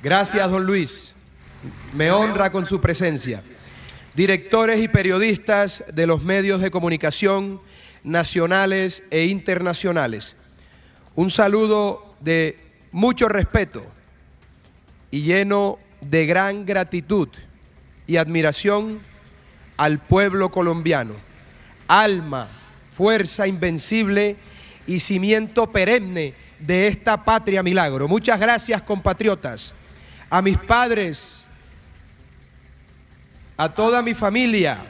Gracias, don Luis. Me honra con su presencia. Directores y periodistas de los medios de comunicación nacionales e internacionales. Un saludo de mucho respeto y lleno de gran gratitud y admiración al pueblo colombiano, alma, fuerza invencible y cimiento perenne de esta patria milagro. Muchas gracias, compatriotas, a mis padres, a toda mi familia,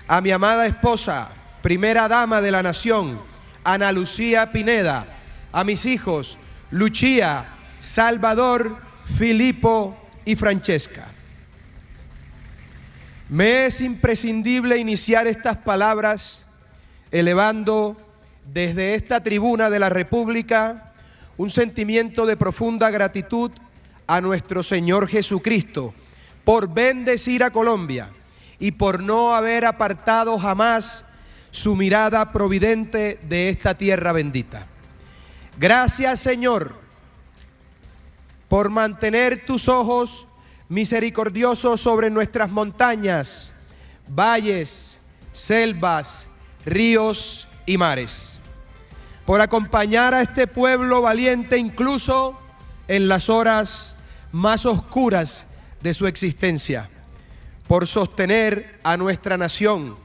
a mi amada esposa, primera dama de la nación, Ana Lucía Pineda, a mis hijos, Lucía, Salvador, Filipo y Francesca. Me es imprescindible iniciar estas palabras elevando desde esta tribuna de la República un sentimiento de profunda gratitud a nuestro Señor Jesucristo por bendecir a Colombia y por no haber apartado jamás su mirada providente de esta tierra bendita. Gracias, Señor, por mantener tus ojos misericordiosos sobre nuestras montañas, valles, selvas, ríos y mares, por acompañar a este pueblo valiente incluso en las horas más oscuras de su existencia, por sostener a nuestra nación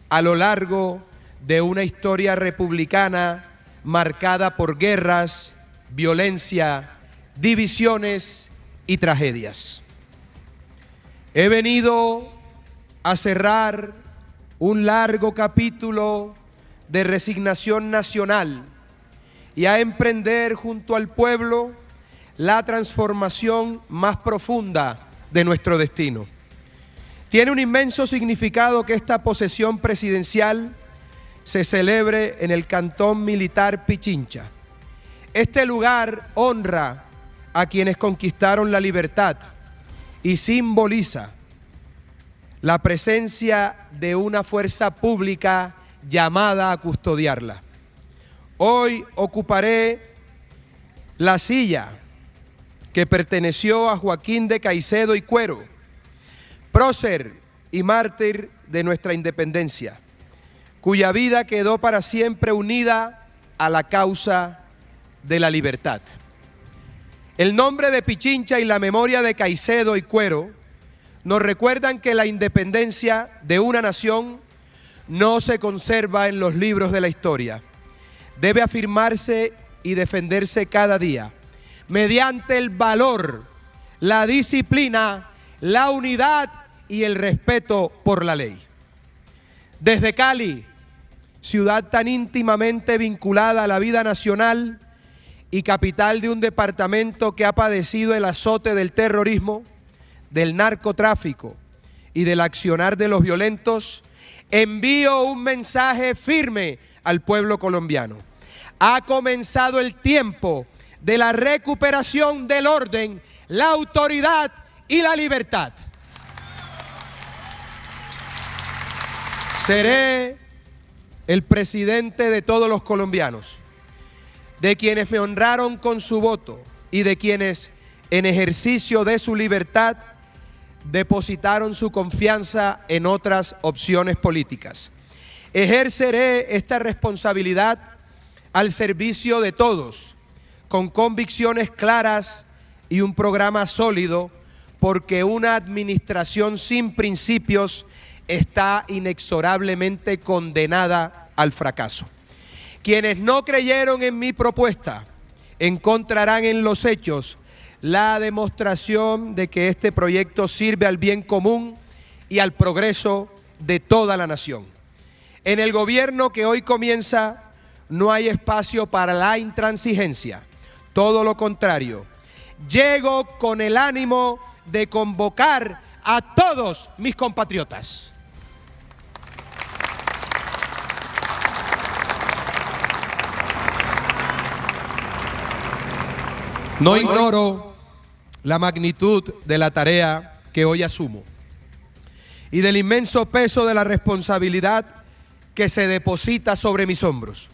a lo largo de una historia republicana marcada por guerras, violencia, divisiones y tragedias. He venido a cerrar un largo capítulo de resignación nacional y a emprender junto al pueblo la transformación más profunda de nuestro destino. Tiene un inmenso significado que esta posesión presidencial se celebre en el Cantón Militar Pichincha. Este lugar honra a quienes conquistaron la libertad y simboliza la presencia de una fuerza pública llamada a custodiarla. Hoy ocuparé la silla que perteneció a Joaquín de Caicedo y Cuero, prócer y mártir de nuestra independencia, cuya vida quedó para siempre unida a la causa de la libertad. El nombre de Pichincha y la memoria de Caicedo y Cuero nos recuerdan que la independencia de una nación no se conserva en los libros de la historia. Debe afirmarse y defenderse cada día mediante el valor, la disciplina, la unidad y el respeto por la ley. Desde Cali, ciudad tan íntimamente vinculada a la vida nacional y capital de un departamento que ha padecido el azote del terrorismo, del narcotráfico y del accionar de los violentos, envío un mensaje firme al pueblo colombiano. Ha comenzado el tiempo de la recuperación del orden, la autoridad y la libertad. Seré el presidente de todos los colombianos, de quienes me honraron con su voto y de quienes, en ejercicio de su libertad, depositaron su confianza en otras opciones políticas. Ejerceré esta responsabilidad al servicio de todos, con convicciones claras y un programa sólido, porque una administración sin principios está inexorablemente condenada al fracaso. Quienes no creyeron en mi propuesta encontrarán en los hechos la demostración de que este proyecto sirve al bien común y al progreso de toda la nación. En el gobierno que hoy comienza no hay espacio para la intransigencia, todo lo contrario. Llego con el ánimo de convocar a todos mis compatriotas. No ignoro la magnitud de la tarea que hoy asumo y del inmenso peso de la responsabilidad que se deposita sobre mis hombros.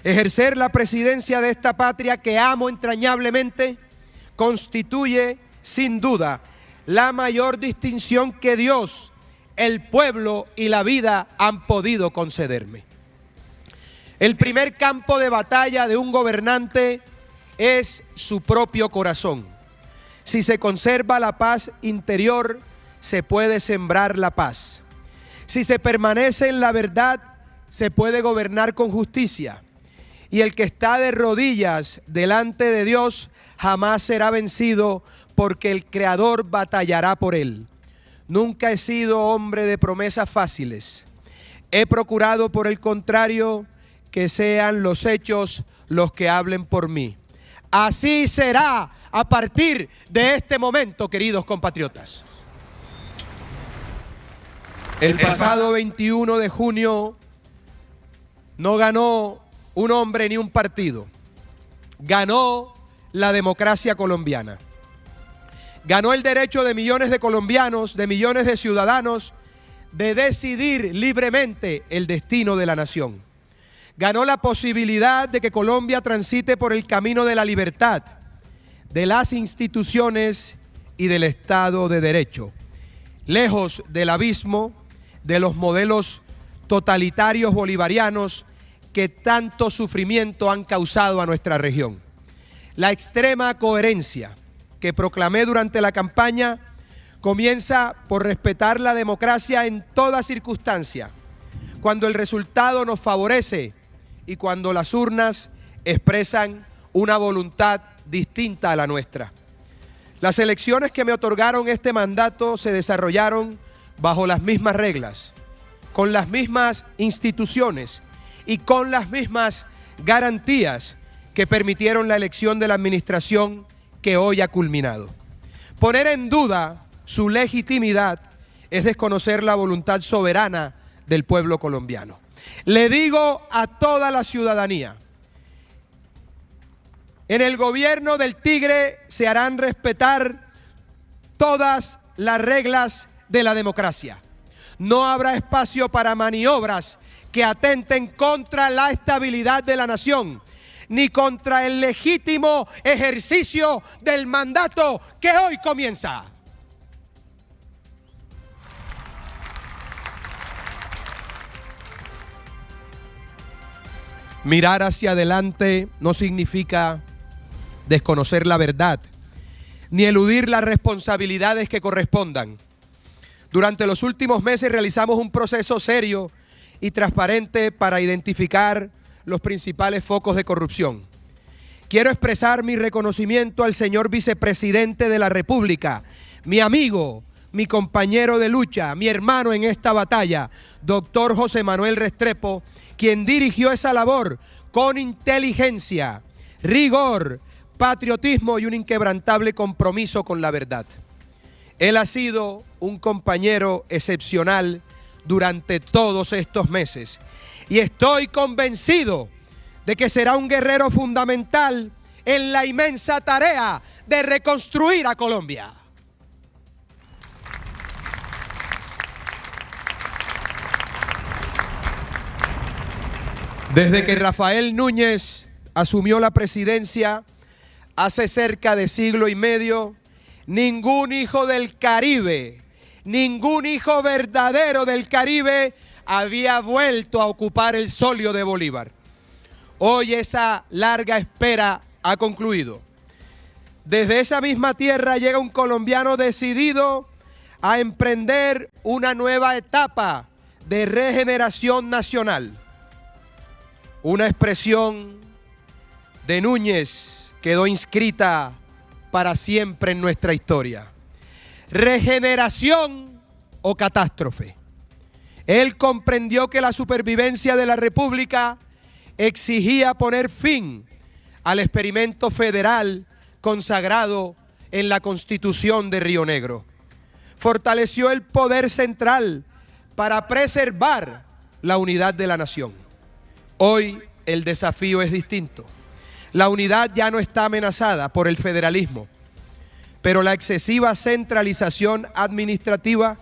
Ejercer la presidencia de esta patria que amo entrañablemente constituye, sin duda, la mayor distinción que Dios, el pueblo y la vida han podido concederme. El primer campo de batalla de un gobernante es su propio corazón. Si se conserva la paz interior, se puede sembrar la paz. Si se permanece en la verdad, se puede gobernar con justicia. Y el que está de rodillas delante de Dios jamás será vencido, porque el Creador batallará por él. Nunca he sido hombre de promesas fáciles. He procurado, por el contrario, que sean los hechos los que hablen por mí. Así será a partir de este momento, queridos compatriotas. El pasado 21 de junio no ganó un hombre ni un partido. Ganó la democracia colombiana. Ganó el derecho de millones de colombianos, de millones de ciudadanos, de decidir libremente el destino de la nación. Ganó la posibilidad de que Colombia transite por el camino de la libertad, de las instituciones y del Estado de Derecho, lejos del abismo de los modelos totalitarios bolivarianos que tanto sufrimiento han causado a nuestra región. La extrema coherencia que proclamé durante la campaña comienza por respetar la democracia en toda circunstancia, cuando el resultado nos favorece y cuando las urnas expresan una voluntad distinta a la nuestra. Las elecciones que me otorgaron este mandato se desarrollaron bajo las mismas reglas, con las mismas instituciones y con las mismas garantías que permitieron la elección de la administración que hoy ha culminado. Poner en duda su legitimidad es desconocer la voluntad soberana del pueblo colombiano. Le digo a toda la ciudadanía, en el gobierno del Tigre se harán respetar todas las reglas de la democracia. No habrá espacio para maniobras que atenten contra la estabilidad de la nación, ni contra el legítimo ejercicio del mandato que hoy comienza. Mirar hacia adelante no significa desconocer la verdad, ni eludir las responsabilidades que correspondan. Durante los últimos meses realizamos un proceso serio y transparente para identificar los principales focos de corrupción. Quiero expresar mi reconocimiento al señor vicepresidente de la República, mi amigo, mi compañero de lucha, mi hermano en esta batalla, doctor José Manuel Restrepo, quien dirigió esa labor con inteligencia, rigor, patriotismo y un inquebrantable compromiso con la verdad. Él ha sido un compañero excepcional durante todos estos meses y estoy convencido de que será un guerrero fundamental en la inmensa tarea de reconstruir a Colombia. Desde que Rafael Núñez asumió la presidencia hace cerca de siglo y medio, ningún hijo del Caribe, ningún hijo verdadero del Caribe había vuelto a ocupar el solio de Bolívar. Hoy esa larga espera ha concluido. Desde esa misma tierra llega un colombiano decidido a emprender una nueva etapa de regeneración nacional. Una expresión de Núñez quedó inscrita para siempre en nuestra historia. Regeneración o catástrofe. Él comprendió que la supervivencia de la República exigía poner fin al experimento federal consagrado en la Constitución de Río Negro. Fortaleció el poder central para preservar la unidad de la nación. Hoy el desafío es distinto. La unidad ya no está amenazada por el federalismo, pero la excesiva centralización administrativa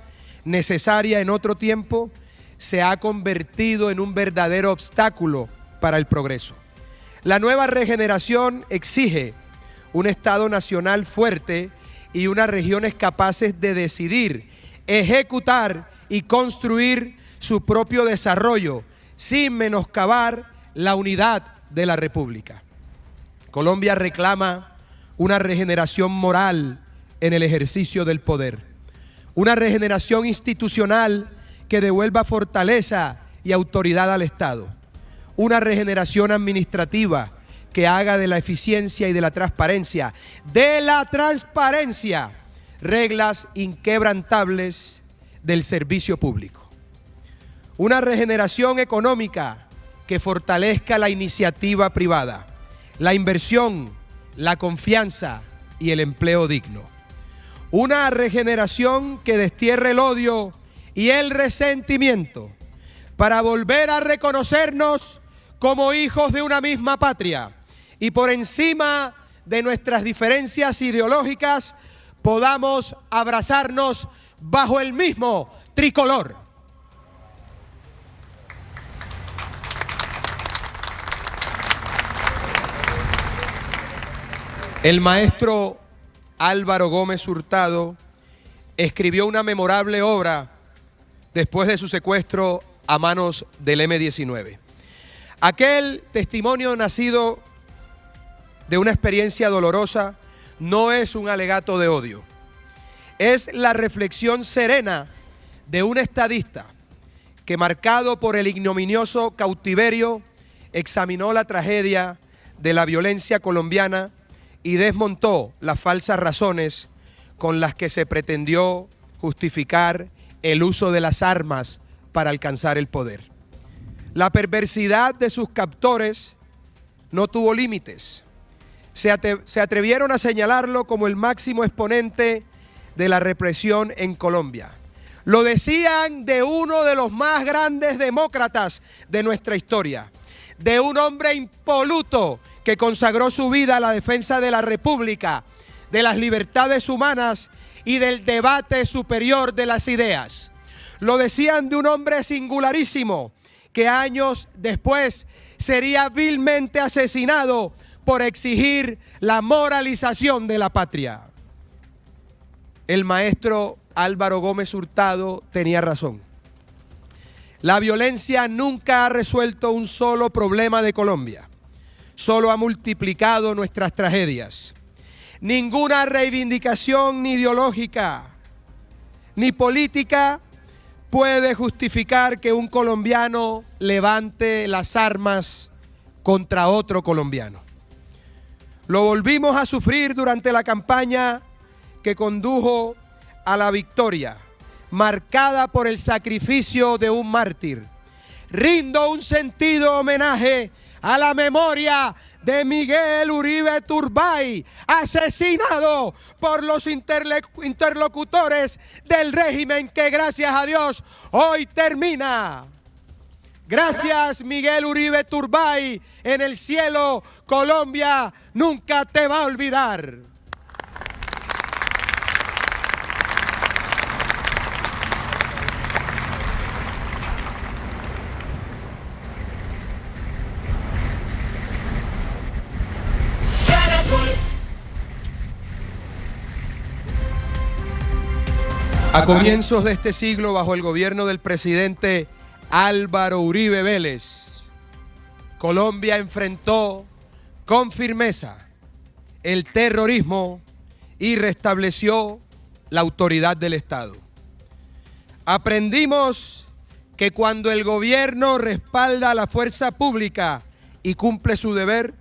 necesaria en otro tiempo se ha convertido en un verdadero obstáculo para el progreso. La nueva regeneración exige un Estado nacional fuerte y unas regiones capaces de decidir, ejecutar y construir su propio desarrollo sin menoscabar la unidad de la República. Colombia reclama una regeneración moral en el ejercicio del poder, una regeneración institucional que devuelva fortaleza y autoridad al Estado, una regeneración administrativa que haga de la eficiencia y de la transparencia, reglas inquebrantables del servicio público. Una regeneración económica que fortalezca la iniciativa privada, la inversión, la confianza y el empleo digno. Una regeneración que destierre el odio y el resentimiento para volver a reconocernos como hijos de una misma patria y por encima de nuestras diferencias ideológicas podamos abrazarnos bajo el mismo tricolor. El maestro Álvaro Gómez Hurtado escribió una memorable obra después de su secuestro a manos del M-19. Aquel testimonio nacido de una experiencia dolorosa no es un alegato de odio, es la reflexión serena de un estadista que, marcado por el ignominioso cautiverio, examinó la tragedia de la violencia colombiana y desmontó las falsas razones con las que se pretendió justificar el uso de las armas para alcanzar el poder. La perversidad de sus captores no tuvo límites. Se atrevieron a señalarlo como el máximo exponente de la represión en Colombia. Lo decían de uno de los más grandes demócratas de nuestra historia, de un hombre impoluto que consagró su vida a la defensa de la República, de las libertades humanas y del debate superior de las ideas. Lo decían de un hombre singularísimo que años después sería vilmente asesinado por exigir la moralización de la patria. El maestro Álvaro Gómez Hurtado tenía razón. La violencia nunca ha resuelto un solo problema de Colombia, solo ha multiplicado nuestras tragedias. Ninguna reivindicación ni ideológica ni política puede justificar que un colombiano levante las armas contra otro colombiano. Lo volvimos a sufrir durante la campaña que condujo a la victoria, marcada por el sacrificio de un mártir. Rindo un sentido homenaje a la memoria de Miguel Uribe Turbay, asesinado por los interlocutores del régimen que, gracias a Dios, hoy termina. Gracias, Miguel Uribe Turbay, en el cielo Colombia nunca te va a olvidar. A comienzos de este siglo, bajo el gobierno del presidente Álvaro Uribe Vélez, Colombia enfrentó con firmeza el terrorismo y restableció la autoridad del Estado. Aprendimos que cuando el gobierno respalda a la fuerza pública y cumple su deber,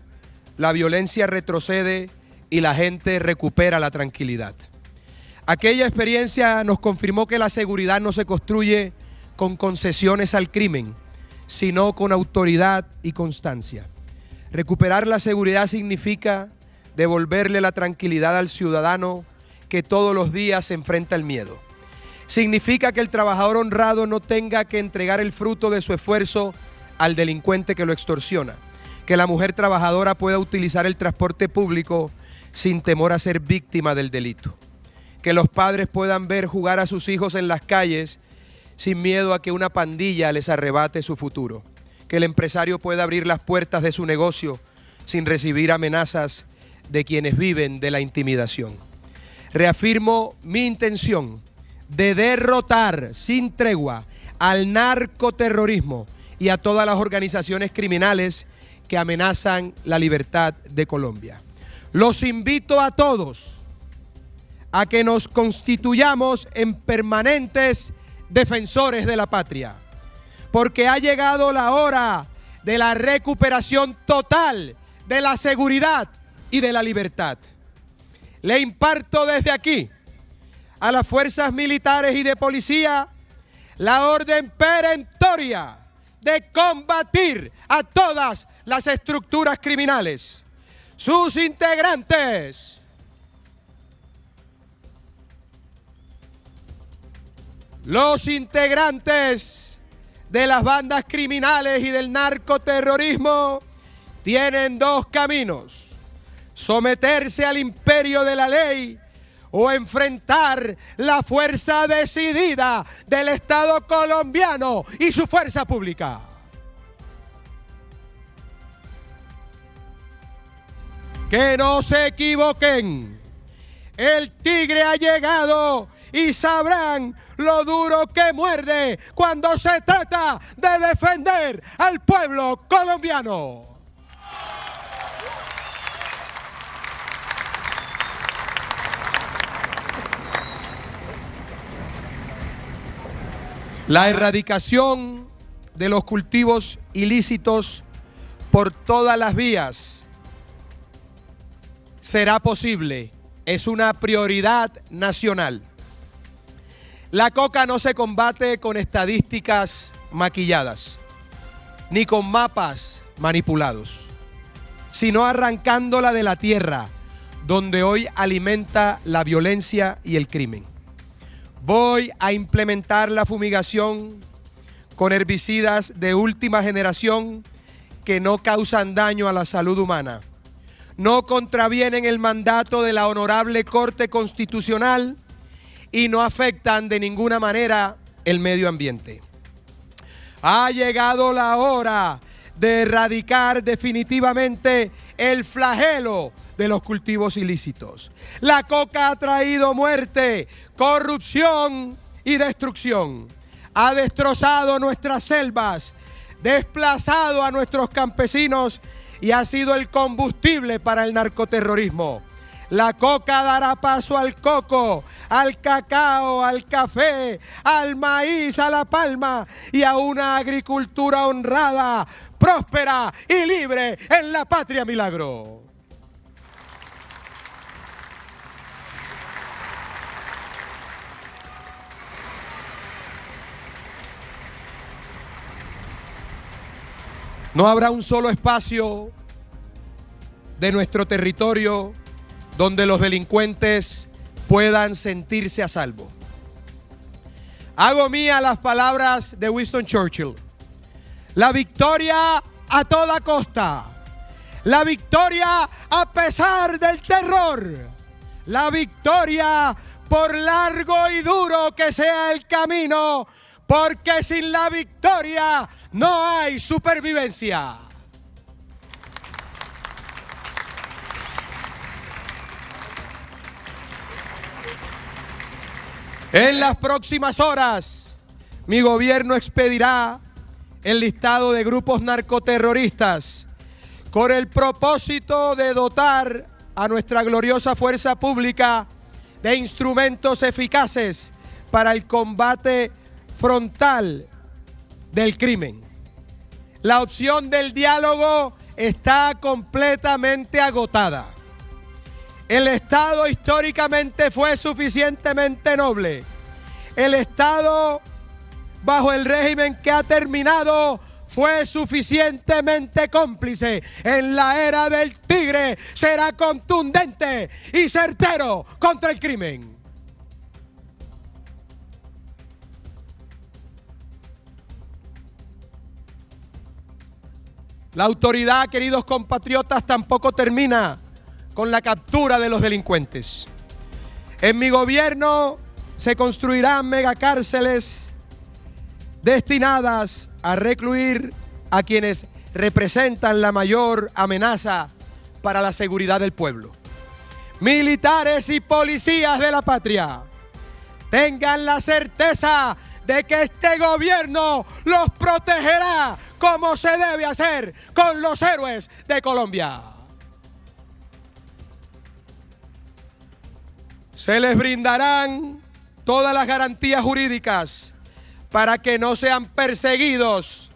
la violencia retrocede y la gente recupera la tranquilidad. Aquella experiencia nos confirmó que la seguridad no se construye con concesiones al crimen, sino con autoridad y constancia. Recuperar la seguridad significa devolverle la tranquilidad al ciudadano que todos los días enfrenta el miedo. Significa que el trabajador honrado no tenga que entregar el fruto de su esfuerzo al delincuente que lo extorsiona. Que la mujer trabajadora pueda utilizar el transporte público sin temor a ser víctima del delito. Que los padres puedan ver jugar a sus hijos en las calles sin miedo a que una pandilla les arrebate su futuro. Que el empresario pueda abrir las puertas de su negocio sin recibir amenazas de quienes viven de la intimidación. Reafirmo mi intención de derrotar sin tregua al narcoterrorismo y a todas las organizaciones criminales que amenazan la libertad de Colombia. Los invito a todos a que nos constituyamos en permanentes defensores de la patria, porque ha llegado la hora de la recuperación total de la seguridad y de la libertad. Le imparto desde aquí a las fuerzas militares y de policía la orden perentoria de combatir a todas las estructuras criminales, sus integrantes, los integrantes de las bandas criminales y del narcoterrorismo tienen dos caminos: someterse al imperio de la ley o enfrentar la fuerza decidida del Estado colombiano y su fuerza pública. Que no se equivoquen, el tigre ha llegado y sabrán lo duro que muerde cuando se trata de defender al pueblo colombiano. La erradicación de los cultivos ilícitos por todas las vías será posible. Es una prioridad nacional. La coca no se combate con estadísticas maquilladas, ni con mapas manipulados, sino arrancándola de la tierra, donde hoy alimenta la violencia y el crimen. Voy a implementar la fumigación con herbicidas de última generación que no causan daño a la salud humana, no contravienen el mandato de la Honorable Corte Constitucional y no afectan de ninguna manera el medio ambiente. Ha llegado la hora de erradicar definitivamente el flagelo de los cultivos ilícitos. La coca ha traído muerte, corrupción y destrucción. Ha destrozado nuestras selvas, desplazado a nuestros campesinos y ha sido el combustible para el narcoterrorismo. La coca dará paso al coco, al cacao, al café, al maíz, a la palma y a una agricultura honrada, próspera y libre en la patria milagro. No habrá un solo espacio de nuestro territorio donde los delincuentes puedan sentirse a salvo. Hago mía las palabras de Winston Churchill: la victoria a toda costa, la victoria a pesar del terror, la victoria por largo y duro que sea el camino, porque sin la victoria no hay supervivencia. En las próximas horas, mi gobierno expedirá el listado de grupos narcoterroristas con el propósito de dotar a nuestra gloriosa fuerza pública de instrumentos eficaces para el combate frontal del crimen. La opción del diálogo está completamente agotada. El Estado históricamente fue suficientemente noble. El Estado, bajo el régimen que ha terminado, fue suficientemente cómplice. En la era del tigre será contundente y certero contra el crimen. La autoridad, queridos compatriotas, tampoco termina con la captura de los delincuentes. En mi gobierno se construirán megacárceles destinadas a recluir a quienes representan la mayor amenaza para la seguridad del pueblo. Militares y policías de la patria, tengan la certeza de que este gobierno los protegerá como se debe hacer con los héroes de Colombia. Se les brindarán todas las garantías jurídicas para que no sean perseguidos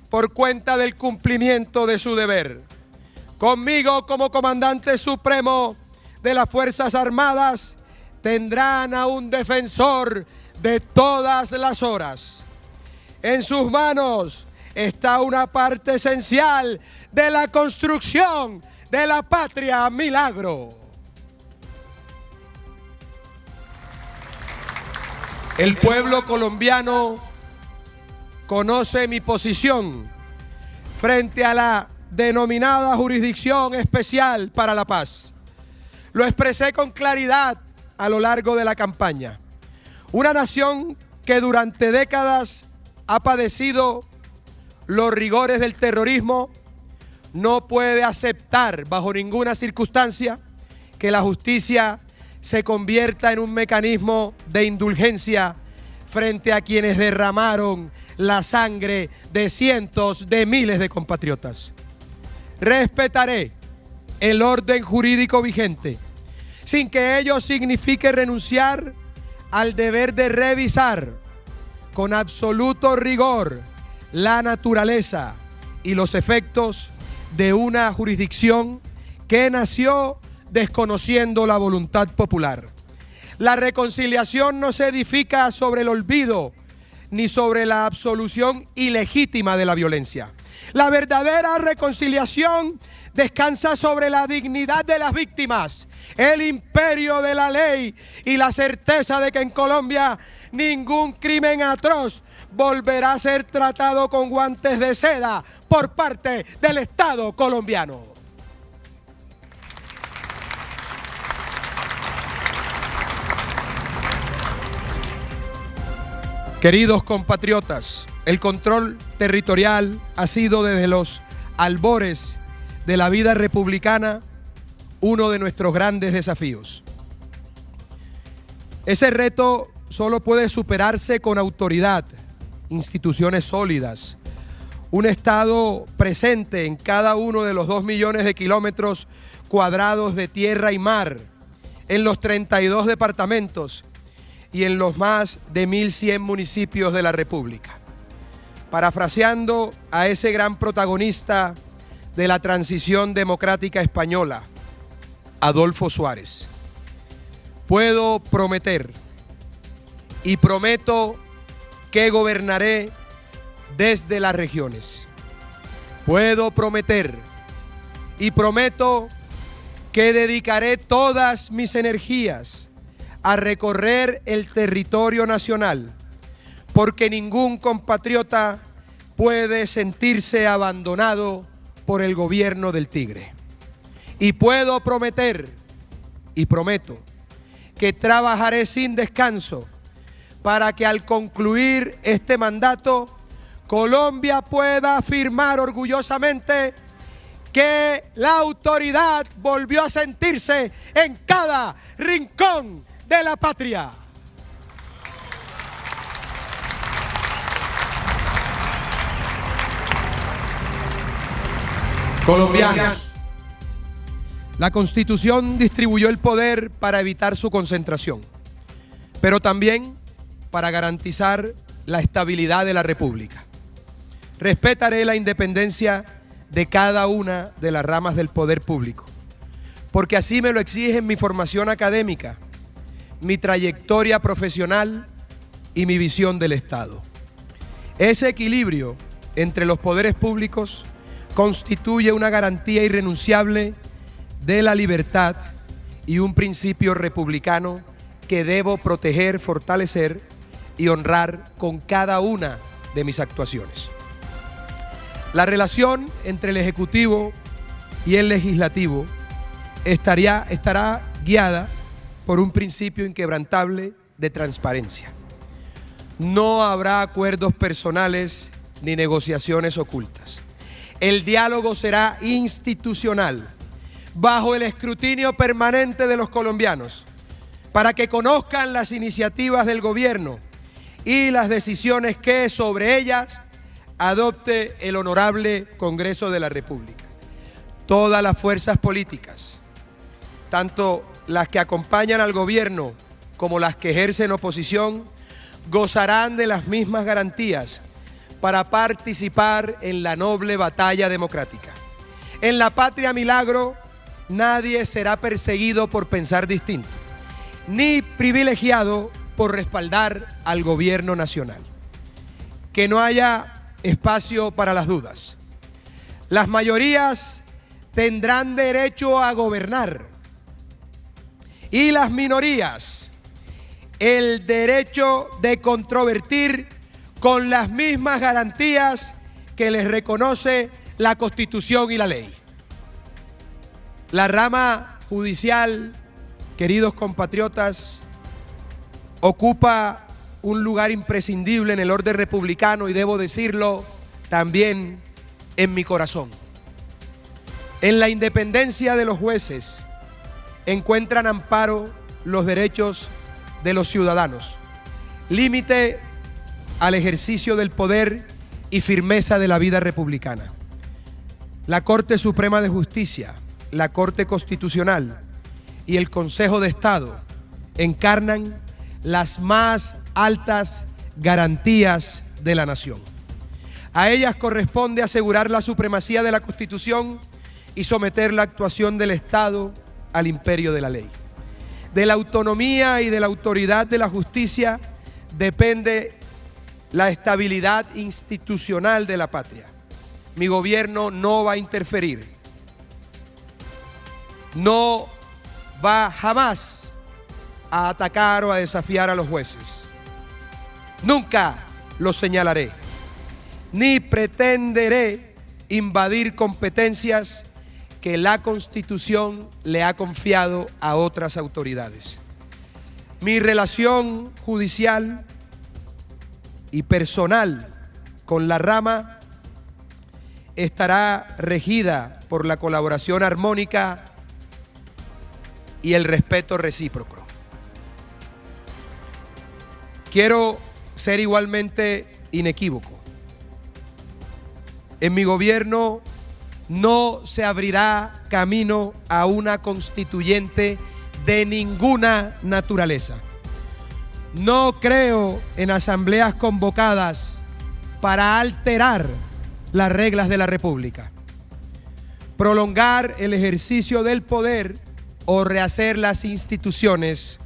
por cuenta del cumplimiento de su deber. Conmigo como comandante supremo de las Fuerzas Armadas tendrán a un defensor de todas las horas. En sus manos está una parte esencial de la construcción de la patria milagro. El pueblo colombiano conoce mi posición frente a la denominada Jurisdicción Especial para la Paz. Lo expresé con claridad a lo largo de la campaña. Una nación que durante décadas ha padecido los rigores del terrorismo no puede aceptar bajo ninguna circunstancia que la justicia se convierta en un mecanismo de indulgencia frente a quienes derramaron la sangre de cientos de miles de compatriotas. Respetaré el orden jurídico vigente, sin que ello signifique renunciar al deber de revisar con absoluto rigor la naturaleza y los efectos de una jurisdicción que nació desconociendo la voluntad popular. La reconciliación no se edifica sobre el olvido ni sobre la absolución ilegítima de la violencia. La verdadera reconciliación descansa sobre la dignidad de las víctimas, el imperio de la ley y la certeza de que en Colombia ningún crimen atroz volverá a ser tratado con guantes de seda por parte del Estado colombiano. Queridos compatriotas, el control territorial ha sido desde los albores de la vida republicana uno de nuestros grandes desafíos. Ese reto solo puede superarse con autoridad, instituciones sólidas, un Estado presente en cada uno de los 2 millones de kilómetros cuadrados de tierra y mar, en los 32 departamentos y en los más de 1.100 municipios de la República. Parafraseando a ese gran protagonista de la transición democrática española, Adolfo Suárez, puedo prometer y prometo que gobernaré desde las regiones. Puedo prometer y prometo que dedicaré todas mis energías a recorrer el territorio nacional, porque ningún compatriota puede sentirse abandonado por el gobierno del Tigre. Y puedo prometer y prometo que trabajaré sin descanso para que al concluir este mandato Colombia pueda afirmar orgullosamente que la autoridad volvió a sentirse en cada rincón de la patria. Colombianos, la Constitución distribuyó el poder para evitar su concentración, pero también para garantizar la estabilidad de la República. Respetaré la independencia de cada una de las ramas del poder público, porque así me lo exigen mi formación académica, mi trayectoria profesional y mi visión del Estado. Ese equilibrio entre los poderes públicos constituye una garantía irrenunciable de la libertad y un principio republicano que debo proteger, fortalecer y honrar con cada una de mis actuaciones. La relación entre el Ejecutivo y el Legislativo estará guiada por un principio inquebrantable de transparencia. No habrá acuerdos personales ni negociaciones ocultas. El diálogo será institucional, bajo el escrutinio permanente de los colombianos, para que conozcan las iniciativas del gobierno y las decisiones que sobre ellas adopte el honorable Congreso de la República. Todas las fuerzas políticas, tanto las que acompañan al gobierno como las que ejercen oposición, gozarán de las mismas garantías para participar en la noble batalla democrática. En la Patria Milagro, nadie será perseguido por pensar distinto, ni privilegiado por respaldar al gobierno nacional. Que no haya espacio para las dudas. Las mayorías tendrán derecho a gobernar y las minorías el derecho de controvertir con las mismas garantías que les reconoce la Constitución y la ley. La rama judicial, queridos compatriotas, ocupa un lugar imprescindible en el orden republicano y debo decirlo también en mi corazón. En la independencia de los jueces encuentran amparo los derechos de los ciudadanos, límite al ejercicio del poder y firmeza de la vida republicana. La Corte Suprema de Justicia, la Corte Constitucional y el Consejo de Estado encarnan las más altas garantías de la nación. A ellas corresponde asegurar la supremacía de la Constitución y someter la actuación del Estado al imperio de la ley. De la autonomía y de la autoridad de la justicia depende la estabilidad institucional de la patria. Mi gobierno no va a interferir, no va jamás a atacar o a desafiar a los jueces. Nunca los señalaré, ni pretenderé invadir competencias que la Constitución le ha confiado a otras autoridades. Mi relación judicial y personal con la rama estará regida por la colaboración armónica y el respeto recíproco. Quiero ser igualmente inequívoco. En mi gobierno no se abrirá camino a una constituyente de ninguna naturaleza. No creo en asambleas convocadas para alterar las reglas de la República, prolongar el ejercicio del poder o rehacer las instituciones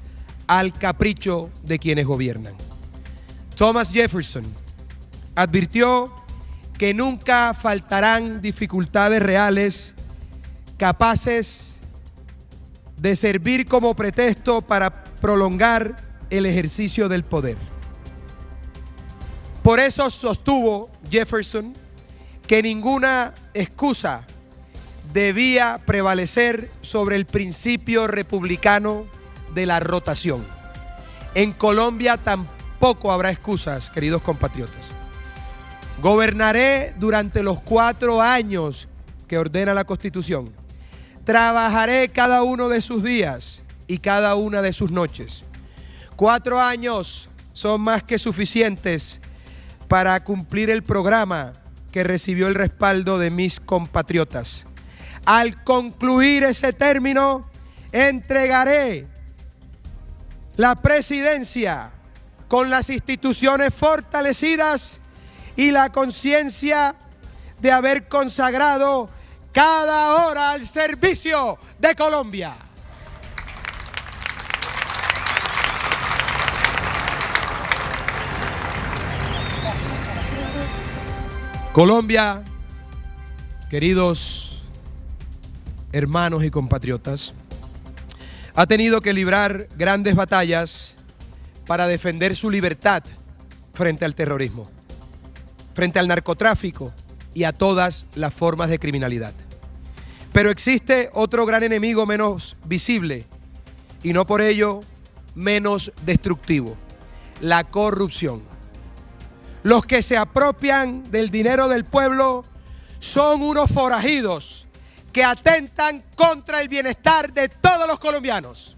al capricho de quienes gobiernan. Thomas Jefferson advirtió que nunca faltarán dificultades reales capaces de servir como pretexto para prolongar el ejercicio del poder. Por eso sostuvo Jefferson que ninguna excusa debía prevalecer sobre el principio republicano de la rotación. En Colombia tampoco habrá excusas, queridos compatriotas. Gobernaré durante los 4 años que ordena la Constitución. Trabajaré cada uno de sus días y cada una de sus noches. 4 años son más que suficientes para cumplir el programa que recibió el respaldo de mis compatriotas. Al concluir ese término, entregaré la presidencia con las instituciones fortalecidas y la conciencia de haber consagrado cada hora al servicio de Colombia. Colombia, queridos hermanos y compatriotas, ha tenido que librar grandes batallas para defender su libertad frente al terrorismo, frente al narcotráfico y a todas las formas de criminalidad. Pero existe otro gran enemigo menos visible y no por ello menos destructivo: la corrupción. Los que se apropian del dinero del pueblo son unos forajidos que atentan contra el bienestar de todos los colombianos.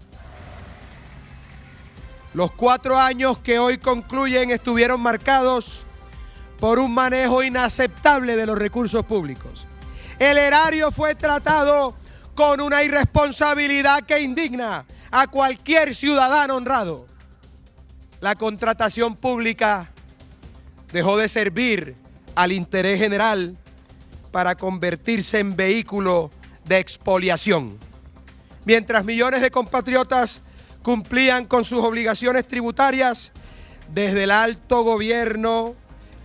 Los 4 años que hoy concluyen estuvieron marcados por un manejo inaceptable de los recursos públicos. El erario fue tratado con una irresponsabilidad que indigna a cualquier ciudadano honrado. La contratación pública dejó de servir al interés general para convertirse en vehículo de expoliación. Mientras millones de compatriotas cumplían con sus obligaciones tributarias, desde el alto gobierno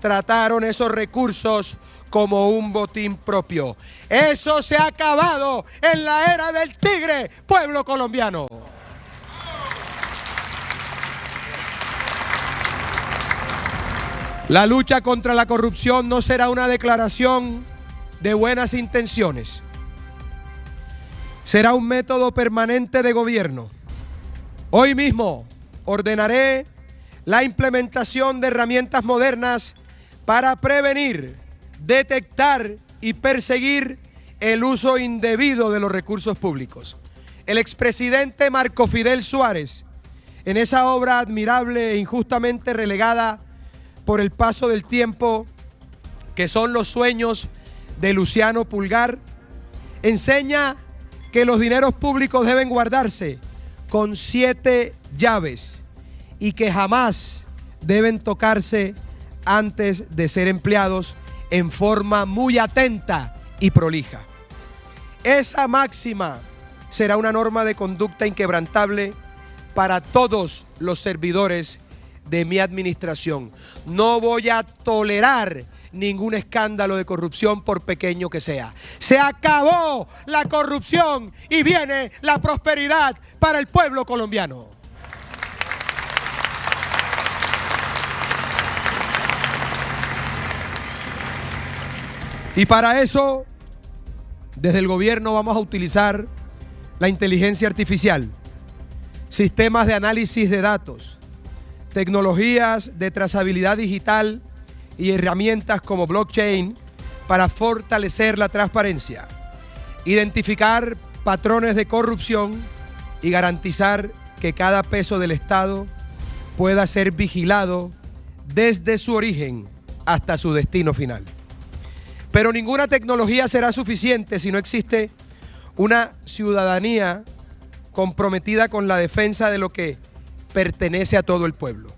trataron esos recursos como un botín propio. Eso se ha acabado en la era del tigre, pueblo colombiano. La lucha contra la corrupción no será una declaración de buenas intenciones. Será un método permanente de gobierno. Hoy mismo ordenaré la implementación de herramientas modernas para prevenir, detectar y perseguir el uso indebido de los recursos públicos. El expresidente Marco Fidel Suárez, en esa obra admirable e injustamente relegada por el paso del tiempo, que son Los sueños de Luciano Pulgar, enseña que los dineros públicos deben guardarse con 7 llaves y que jamás deben tocarse antes de ser empleados en forma muy atenta y prolija. Esa máxima será una norma de conducta inquebrantable para todos los servidores de mi administración. No voy a tolerar ningún escándalo de corrupción, por pequeño que sea. Se acabó la corrupción y viene la prosperidad para el pueblo colombiano. Y para eso, desde el gobierno vamos a utilizar la inteligencia artificial, sistemas de análisis de datos, tecnologías de trazabilidad digital y herramientas como blockchain para fortalecer la transparencia, identificar patrones de corrupción y garantizar que cada peso del Estado pueda ser vigilado desde su origen hasta su destino final. Pero ninguna tecnología será suficiente si no existe una ciudadanía comprometida con la defensa de lo que pertenece a todo el pueblo.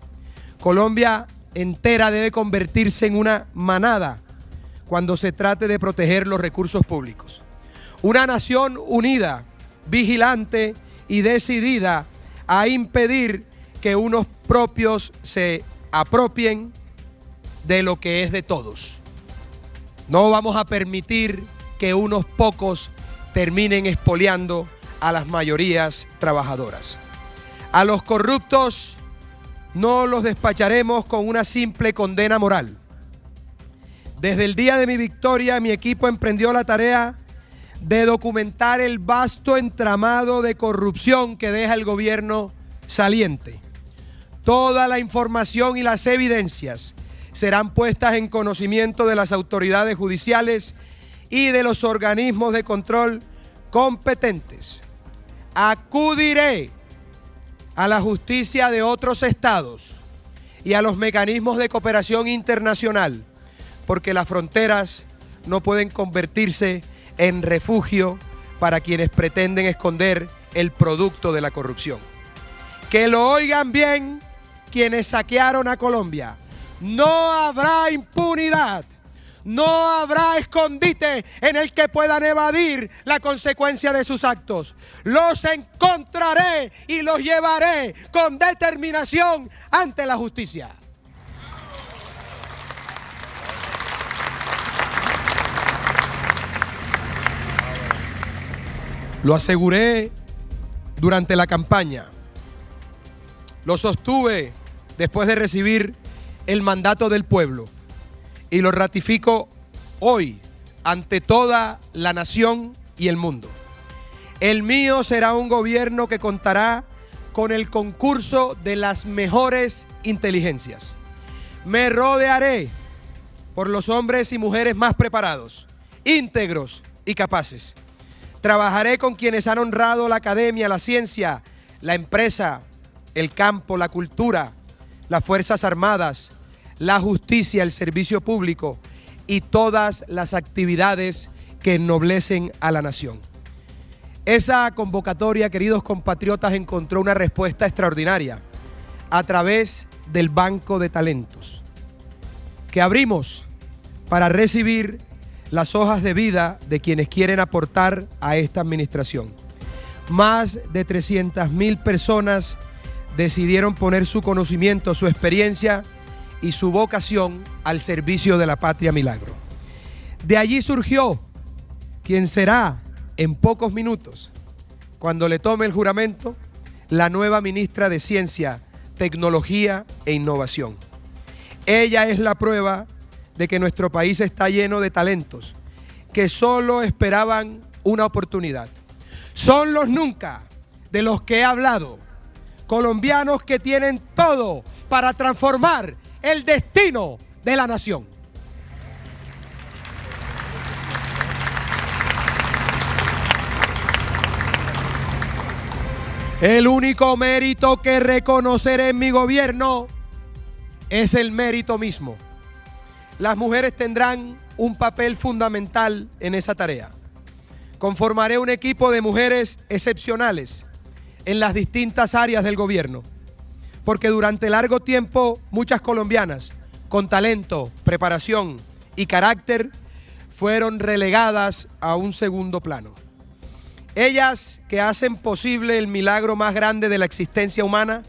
Colombia entera debe convertirse en una manada cuando se trate de proteger los recursos públicos. Una nación unida, vigilante y decidida a impedir que unos propios se apropien de lo que es de todos. No vamos a permitir que unos pocos terminen expoliando a las mayorías trabajadoras. A los corruptos no los despacharemos con una simple condena moral. Desde el día de mi victoria, mi equipo emprendió la tarea de documentar el vasto entramado de corrupción que deja el gobierno saliente. Toda la información y las evidencias serán puestas en conocimiento de las autoridades judiciales y de los organismos de control competentes. Acudiré a la justicia de otros estados y a los mecanismos de cooperación internacional, porque las fronteras no pueden convertirse en refugio para quienes pretenden esconder el producto de la corrupción. Que lo oigan bien quienes saquearon a Colombia. No habrá impunidad, no habrá escondite en el que puedan evadir la consecuencia de sus actos. Los encontraré y los llevaré con determinación ante la justicia. Lo aseguré durante la campaña, lo sostuve después de recibir el mandato del pueblo y lo ratifico hoy ante toda la nación y el mundo. El mío será un gobierno que contará con el concurso de las mejores inteligencias. Me rodearé por los hombres y mujeres más preparados, íntegros y capaces. Trabajaré con quienes han honrado la academia, la ciencia, la empresa, el campo, la cultura, las Fuerzas Armadas, la justicia, el servicio público y todas las actividades que ennoblecen a la nación. Esa convocatoria, queridos compatriotas, encontró una respuesta extraordinaria a través del Banco de Talentos que abrimos para recibir las hojas de vida de quienes quieren aportar a esta administración. Más de 300,000 personas decidieron poner su conocimiento, su experiencia y su vocación al servicio de la Patria Milagro. De allí surgió quien será en pocos minutos, cuando le tome el juramento, la nueva ministra de Ciencia, Tecnología e Innovación. Ella es la prueba de que nuestro país está lleno de talentos que solo esperaban una oportunidad. Son los nunca de los que he hablado, colombianos que tienen todo para transformar el destino de la nación. El único mérito que reconoceré en mi gobierno es el mérito mismo. Las mujeres tendrán un papel fundamental en esa tarea. Conformaré un equipo de mujeres excepcionales en las distintas áreas del gobierno, porque durante largo tiempo muchas colombianas con talento, preparación y carácter fueron relegadas a un segundo plano. Ellas que hacen posible el milagro más grande de la existencia humana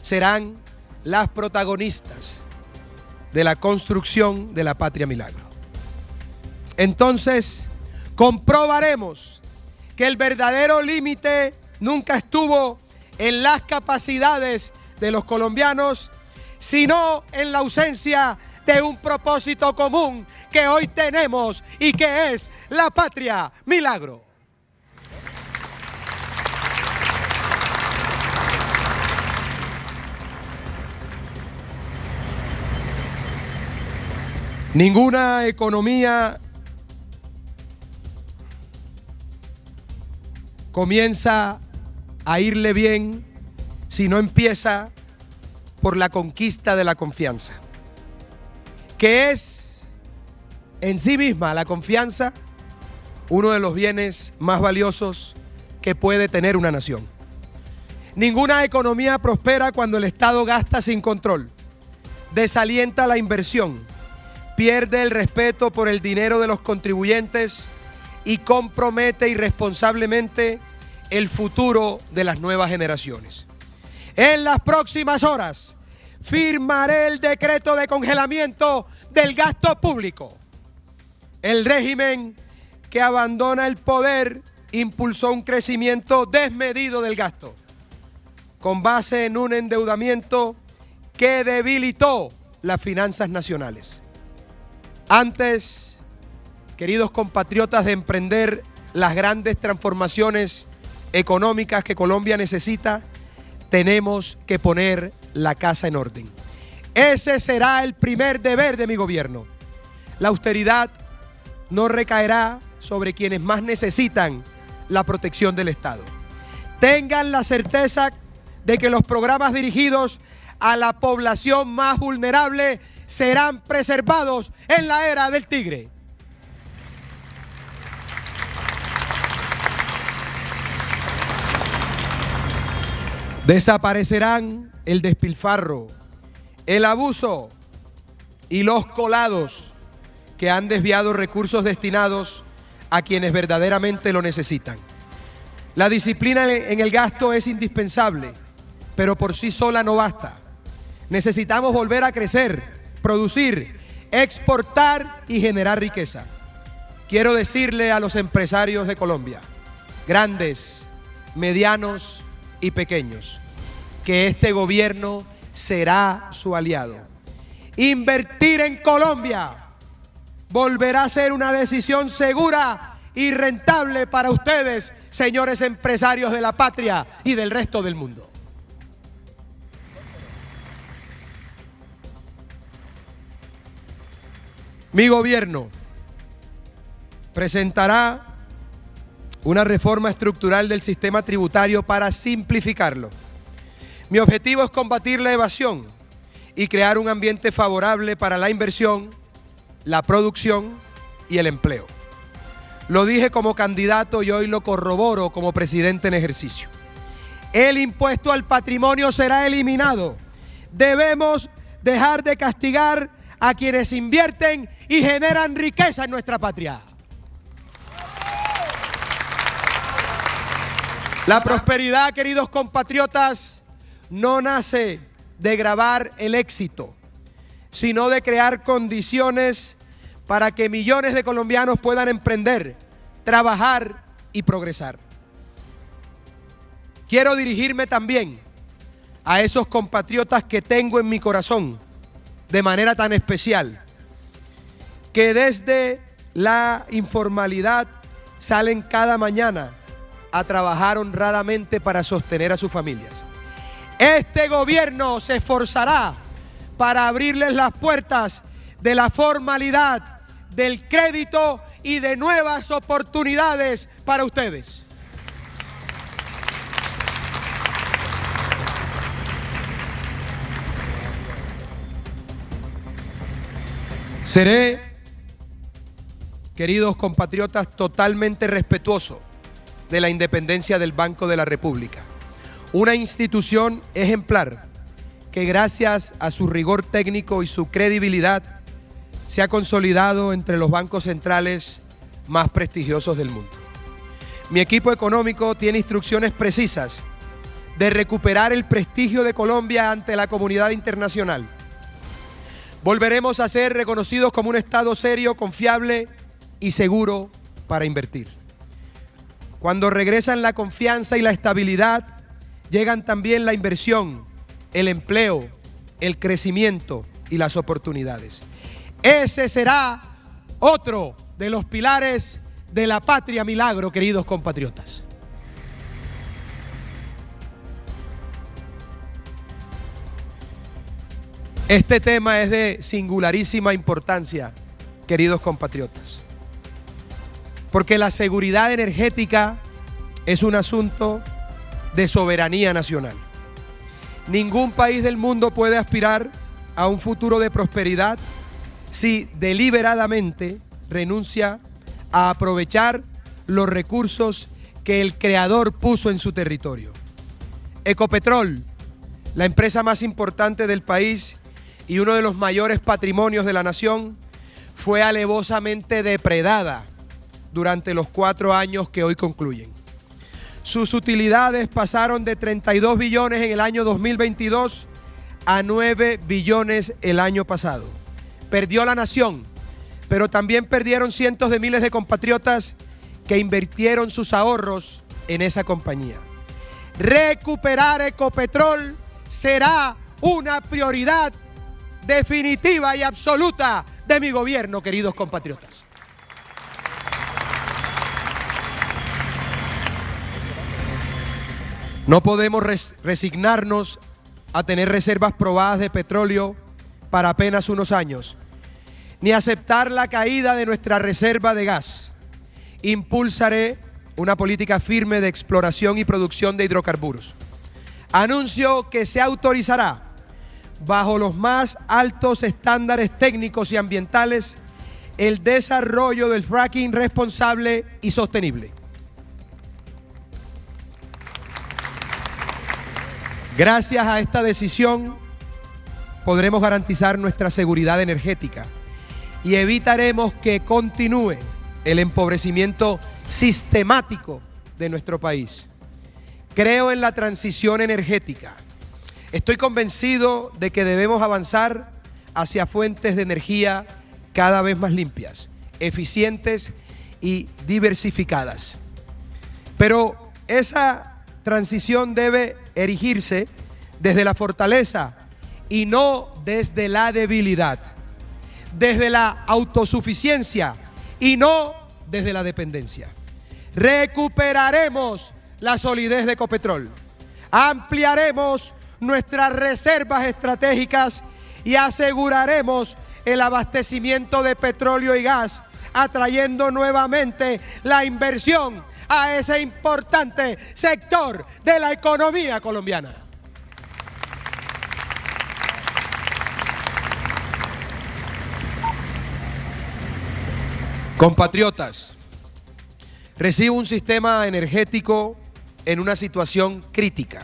serán las protagonistas de la construcción de la Patria Milagro. Entonces, comprobaremos que el verdadero límite nunca estuvo en las capacidades de los colombianos, sino en la ausencia de un propósito común que hoy tenemos y que es la Patria Milagro. Ninguna economía comienza a irle bien si no empieza por la conquista de la confianza, que es en sí misma la confianza uno de los bienes más valiosos que puede tener una nación. Ninguna economía prospera cuando el Estado gasta sin control, desalienta la inversión, pierde el respeto por el dinero de los contribuyentes y compromete irresponsablemente el futuro de las nuevas generaciones. En las próximas horas firmaré el decreto de congelamiento del gasto público. El régimen que abandona el poder impulsó un crecimiento desmedido del gasto, con base en un endeudamiento que debilitó las finanzas nacionales. Antes, queridos compatriotas, de emprender las grandes transformaciones económicas que Colombia necesita, tenemos que poner la casa en orden. Ese será el primer deber de mi gobierno. La austeridad no recaerá sobre quienes más necesitan la protección del Estado. Tengan la certeza de que los programas dirigidos a la población más vulnerable serán preservados en la era del tigre. Desaparecerán el despilfarro, el abuso y los colados que han desviado recursos destinados a quienes verdaderamente lo necesitan. La disciplina en el gasto es indispensable, pero por sí sola no basta. Necesitamos volver a crecer, producir, exportar y generar riqueza. Quiero decirle a los empresarios de Colombia, grandes, medianos y pequeños, que este gobierno será su aliado. Invertir en Colombia volverá a ser una decisión segura y rentable para ustedes, señores empresarios de la patria y del resto del mundo. Mi gobierno presentará una reforma estructural del sistema tributario para simplificarlo. Mi objetivo es combatir la evasión y crear un ambiente favorable para la inversión, la producción y el empleo. Lo dije como candidato y hoy lo corroboro como presidente en ejercicio. El impuesto al patrimonio será eliminado. Debemos dejar de castigar a quienes invierten y generan riqueza en nuestra patria. La prosperidad, queridos compatriotas, no nace de grabar el éxito, sino de crear condiciones para que millones de colombianos puedan emprender, trabajar y progresar. Quiero dirigirme también a esos compatriotas que tengo en mi corazón de manera tan especial, que desde la informalidad salen cada mañana a trabajar honradamente para sostener a sus familias. Este gobierno se esforzará para abrirles las puertas de la formalidad, del crédito y de nuevas oportunidades para ustedes. Seré, queridos compatriotas, totalmente respetuoso de la independencia del Banco de la República, una institución ejemplar que gracias a su rigor técnico y su credibilidad se ha consolidado entre los bancos centrales más prestigiosos del mundo. Mi equipo económico tiene instrucciones precisas de recuperar el prestigio de Colombia ante la comunidad internacional. Volveremos a ser reconocidos como un Estado serio, confiable y seguro para invertir. Cuando regresan la confianza y la estabilidad, llegan también la inversión, el empleo, el crecimiento y las oportunidades. Ese será otro de los pilares de la patria milagro, queridos compatriotas. Este tema es de singularísima importancia, queridos compatriotas, porque la seguridad energética es un asunto de soberanía nacional. Ningún país del mundo puede aspirar a un futuro de prosperidad si deliberadamente renuncia a aprovechar los recursos que el Creador puso en su territorio. Ecopetrol, la empresa más importante del país y uno de los mayores patrimonios de la nación, fue alevosamente depredada durante los 4 años que hoy concluyen. Sus utilidades pasaron de 32 billones en el año 2022 a 9 billones el año pasado. Perdió la nación, pero también perdieron cientos de miles de compatriotas que invirtieron sus ahorros en esa compañía. Recuperar Ecopetrol será una prioridad definitiva y absoluta de mi gobierno, queridos compatriotas. No podemos resignarnos a tener reservas probadas de petróleo para apenas unos años, ni aceptar la caída de nuestra reserva de gas. Impulsaré una política firme de exploración y producción de hidrocarburos. Anuncio que se autorizará, bajo los más altos estándares técnicos y ambientales, el desarrollo del fracking responsable y sostenible. Gracias a esta decisión podremos garantizar nuestra seguridad energética y evitaremos que continúe el empobrecimiento sistemático de nuestro país. Creo en la transición energética. Estoy convencido de que debemos avanzar hacia fuentes de energía cada vez más limpias, eficientes y diversificadas. Pero esa transición debe erigirse desde la fortaleza y no desde la debilidad, desde la autosuficiencia y no desde la dependencia. Recuperaremos la solidez de Ecopetrol, ampliaremos nuestras reservas estratégicas y aseguraremos el abastecimiento de petróleo y gas, atrayendo nuevamente la inversión a ese importante sector de la economía colombiana. Compatriotas, recibo un sistema energético en una situación crítica,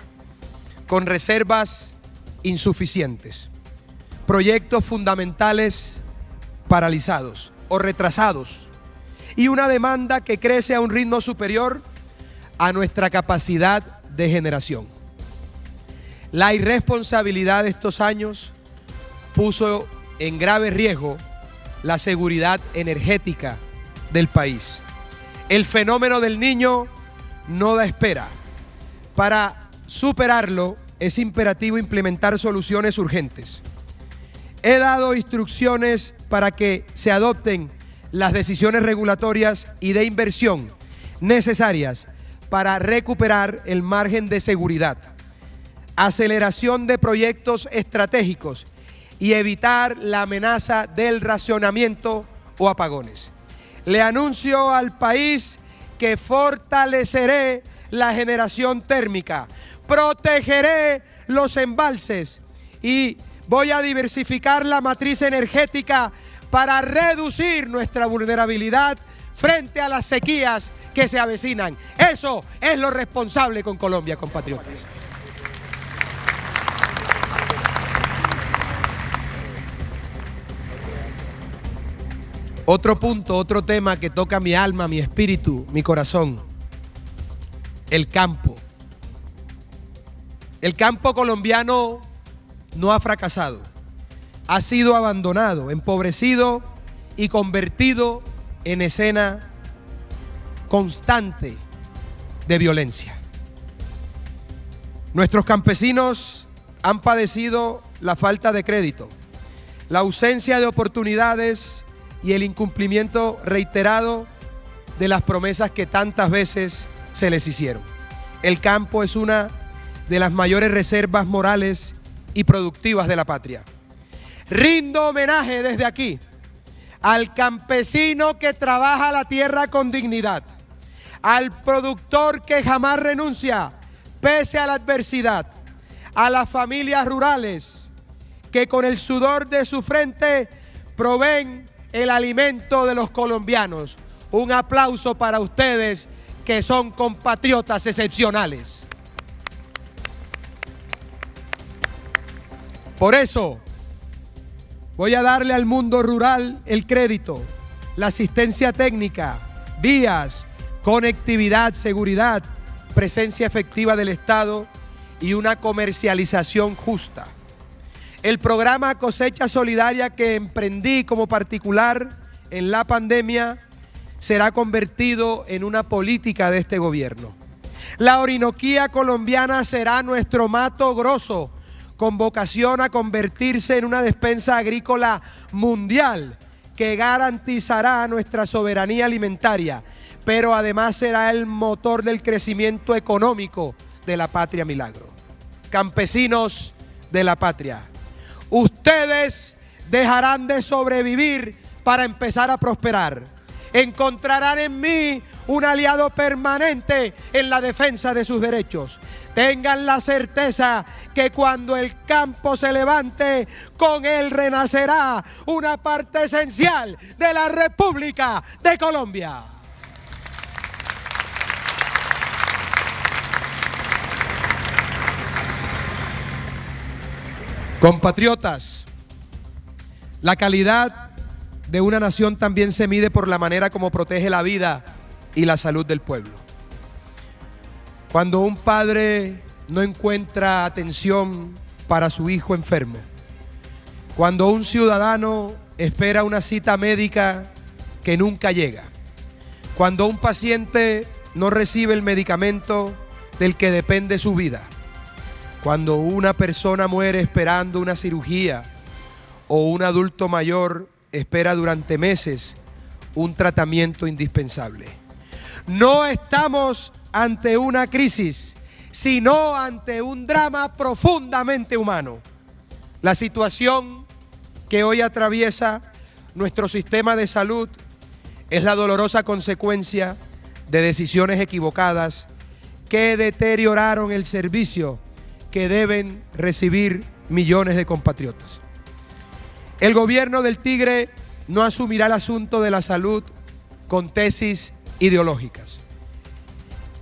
con reservas insuficientes, proyectos fundamentales paralizados o retrasados y una demanda que crece a un ritmo superior a nuestra capacidad de generación. La irresponsabilidad de estos años puso en grave riesgo la seguridad energética del país. El fenómeno del Niño no da espera. Para superarlo es imperativo implementar soluciones urgentes. He dado instrucciones para que se adopten las decisiones regulatorias y de inversión necesarias para recuperar el margen de seguridad, aceleración de proyectos estratégicos y evitar la amenaza del racionamiento o apagones. Le anuncio al país que fortaleceré la generación térmica, protegeré los embalses y voy a diversificar la matriz energética para reducir nuestra vulnerabilidad frente a las sequías que se avecinan. Eso es lo responsable con Colombia, compatriotas. Otro punto, otro tema que toca mi alma, mi espíritu, mi corazón. El campo. El campo colombiano no ha fracasado. Ha sido abandonado, empobrecido y convertido en escena constante de violencia. Nuestros campesinos han padecido la falta de crédito, la ausencia de oportunidades y el incumplimiento reiterado de las promesas que tantas veces se les hicieron. El campo es una de las mayores reservas morales y productivas de la patria. Rindo homenaje desde aquí al campesino que trabaja la tierra con dignidad, al productor que jamás renuncia pese a la adversidad, a las familias rurales que con el sudor de su frente proveen el alimento de los colombianos. Un aplauso para ustedes que son compatriotas excepcionales. Por eso voy a darle al mundo rural el crédito, la asistencia técnica, vías, conectividad, seguridad, presencia efectiva del Estado y una comercialización justa. El programa Cosecha Solidaria que emprendí como particular en la pandemia será convertido en una política de este gobierno. La Orinoquía colombiana será nuestro Mato Grosso, con vocación a convertirse en una despensa agrícola mundial que garantizará nuestra soberanía alimentaria, pero además será el motor del crecimiento económico de la patria milagro. Campesinos de la patria, ustedes dejarán de sobrevivir para empezar a prosperar. Encontrarán en mí un aliado permanente en la defensa de sus derechos. Tengan la certeza que cuando el campo se levante, con él renacerá una parte esencial de la República de Colombia. Compatriotas, la calidad de una nación también se mide por la manera como protege la vida y la salud del pueblo. Cuando un padre no encuentra atención para su hijo enfermo, cuando un ciudadano espera una cita médica que nunca llega, cuando un paciente no recibe el medicamento del que depende su vida, cuando una persona muere esperando una cirugía o un adulto mayor espera durante meses un tratamiento indispensable. No estamos ante una crisis, sino ante un drama profundamente humano. La situación que hoy atraviesa nuestro sistema de salud es la dolorosa consecuencia de decisiones equivocadas que deterioraron el servicio que deben recibir millones de compatriotas. El gobierno del Tigre no asumirá el asunto de la salud con tesis ideológicas.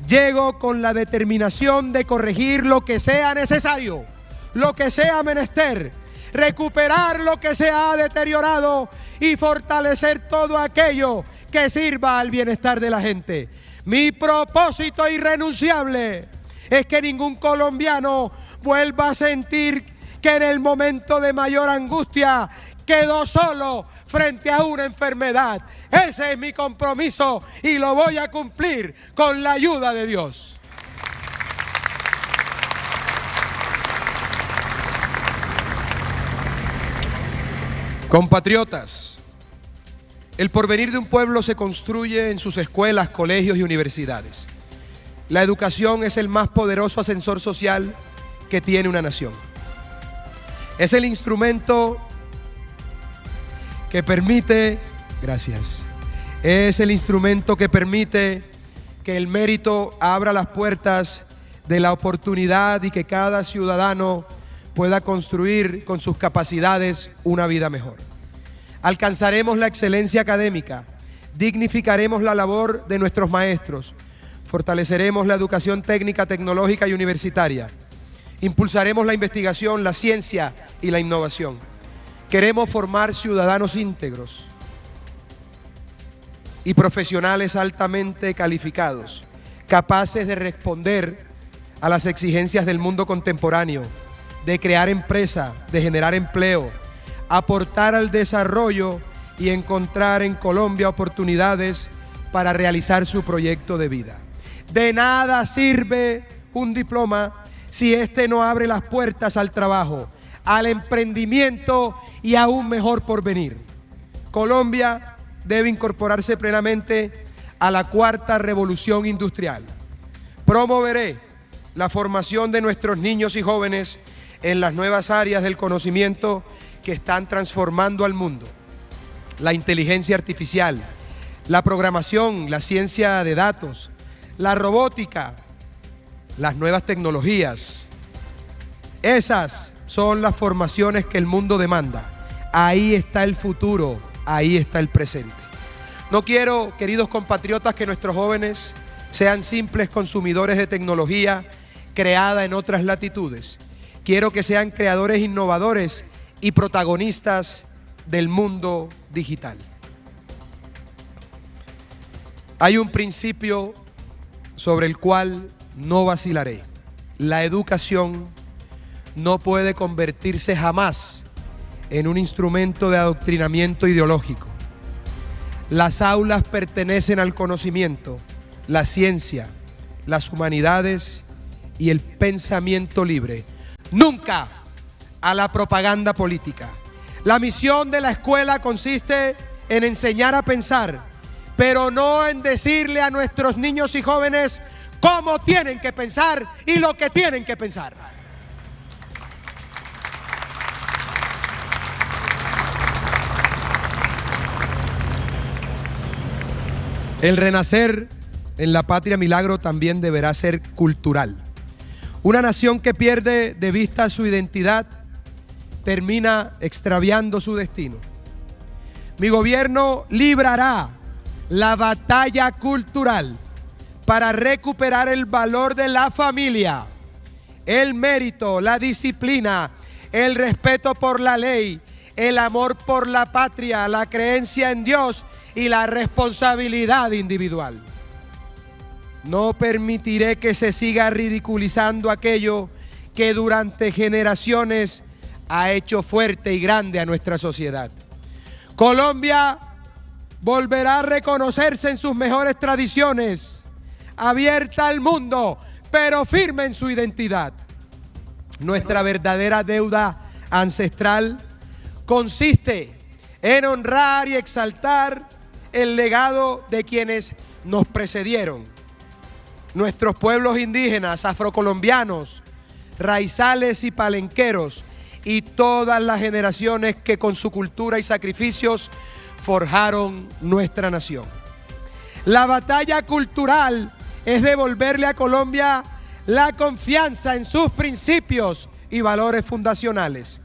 Llego con la determinación de corregir lo que sea necesario, lo que sea menester, recuperar lo que se ha deteriorado y fortalecer todo aquello que sirva al bienestar de la gente. Mi propósito irrenunciable es que ningún colombiano vuelva a sentir que en el momento de mayor angustia quedó solo frente a una enfermedad. Ese es mi compromiso y lo voy a cumplir con la ayuda de Dios. Compatriotas, el porvenir de un pueblo se construye en sus escuelas, colegios y universidades. La educación es el más poderoso ascensor social que tiene una nación. Es el instrumento que permite, es el instrumento que permite que el mérito abra las puertas de la oportunidad y que cada ciudadano pueda construir con sus capacidades una vida mejor. Alcanzaremos la excelencia académica, dignificaremos la labor de nuestros maestros, fortaleceremos la educación técnica, tecnológica y universitaria, impulsaremos la investigación, la ciencia y la innovación. Queremos formar ciudadanos íntegros y profesionales altamente calificados, capaces de responder a las exigencias del mundo contemporáneo, de crear empresa, de generar empleo, aportar al desarrollo y encontrar en Colombia oportunidades para realizar su proyecto de vida. De nada sirve un diploma si este no abre las puertas al trabajo, al emprendimiento y a un mejor porvenir. Colombia debe incorporarse plenamente a la cuarta revolución industrial. Promoveré la formación de nuestros niños y jóvenes en las nuevas áreas del conocimiento que están transformando al mundo. La inteligencia artificial, la programación, la ciencia de datos, la robótica, las nuevas tecnologías. Esas son las formaciones que el mundo demanda. Ahí está el futuro, ahí está el presente. No quiero, queridos compatriotas, que nuestros jóvenes sean simples consumidores de tecnología creada en otras latitudes. Quiero que sean creadores innovadores y protagonistas del mundo digital. Hay un principio sobre el cual no vacilaré. La educación no puede convertirse jamás en un instrumento de adoctrinamiento ideológico. Las aulas pertenecen al conocimiento, la ciencia, las humanidades y el pensamiento libre. Nunca a la propaganda política. La misión de la escuela consiste en enseñar a pensar, pero no en decirle a nuestros niños y jóvenes cómo tienen que pensar y lo que tienen que pensar. El renacer en la patria milagro también deberá ser cultural. Una nación que pierde de vista su identidad termina extraviando su destino. Mi gobierno librará la batalla cultural para recuperar el valor de la familia, el mérito, la disciplina, el respeto por la ley, el amor por la patria, la creencia en Dios y la responsabilidad individual. No permitiré que se siga ridiculizando aquello que durante generaciones ha hecho fuerte y grande a nuestra sociedad. Colombia volverá a reconocerse en sus mejores tradiciones, abierta al mundo, pero firme en su identidad. Nuestra verdadera deuda ancestral consiste en honrar y exaltar el legado de quienes nos precedieron. Nuestros pueblos indígenas, afrocolombianos, raizales y palenqueros, y todas las generaciones que con su cultura y sacrificios forjaron nuestra nación. La batalla cultural es devolverle a Colombia la confianza en sus principios y valores fundacionales.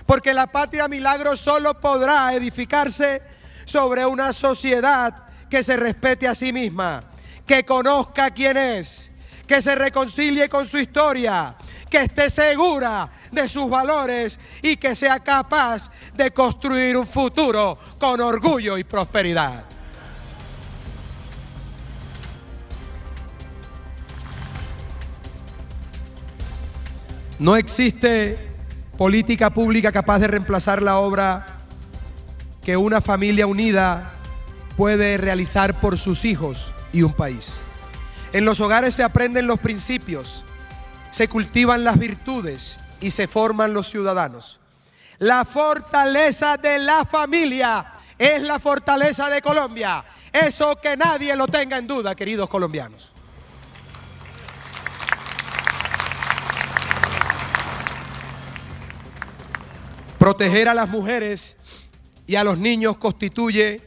Porque la Patria Milagro solo podrá edificarse sobre una sociedad que se respete a sí misma, que conozca quién es, que se reconcilie con su historia, que esté segura de sus valores y que sea capaz de construir un futuro con orgullo y prosperidad. No existe política pública capaz de reemplazar la obra que una familia unida puede realizar por sus hijos y un país. En los hogares se aprenden los principios, se cultivan las virtudes y se forman los ciudadanos. La fortaleza de la familia es la fortaleza de Colombia. Eso que nadie lo tenga en duda, queridos colombianos. Proteger a las mujeres y a los niños constituye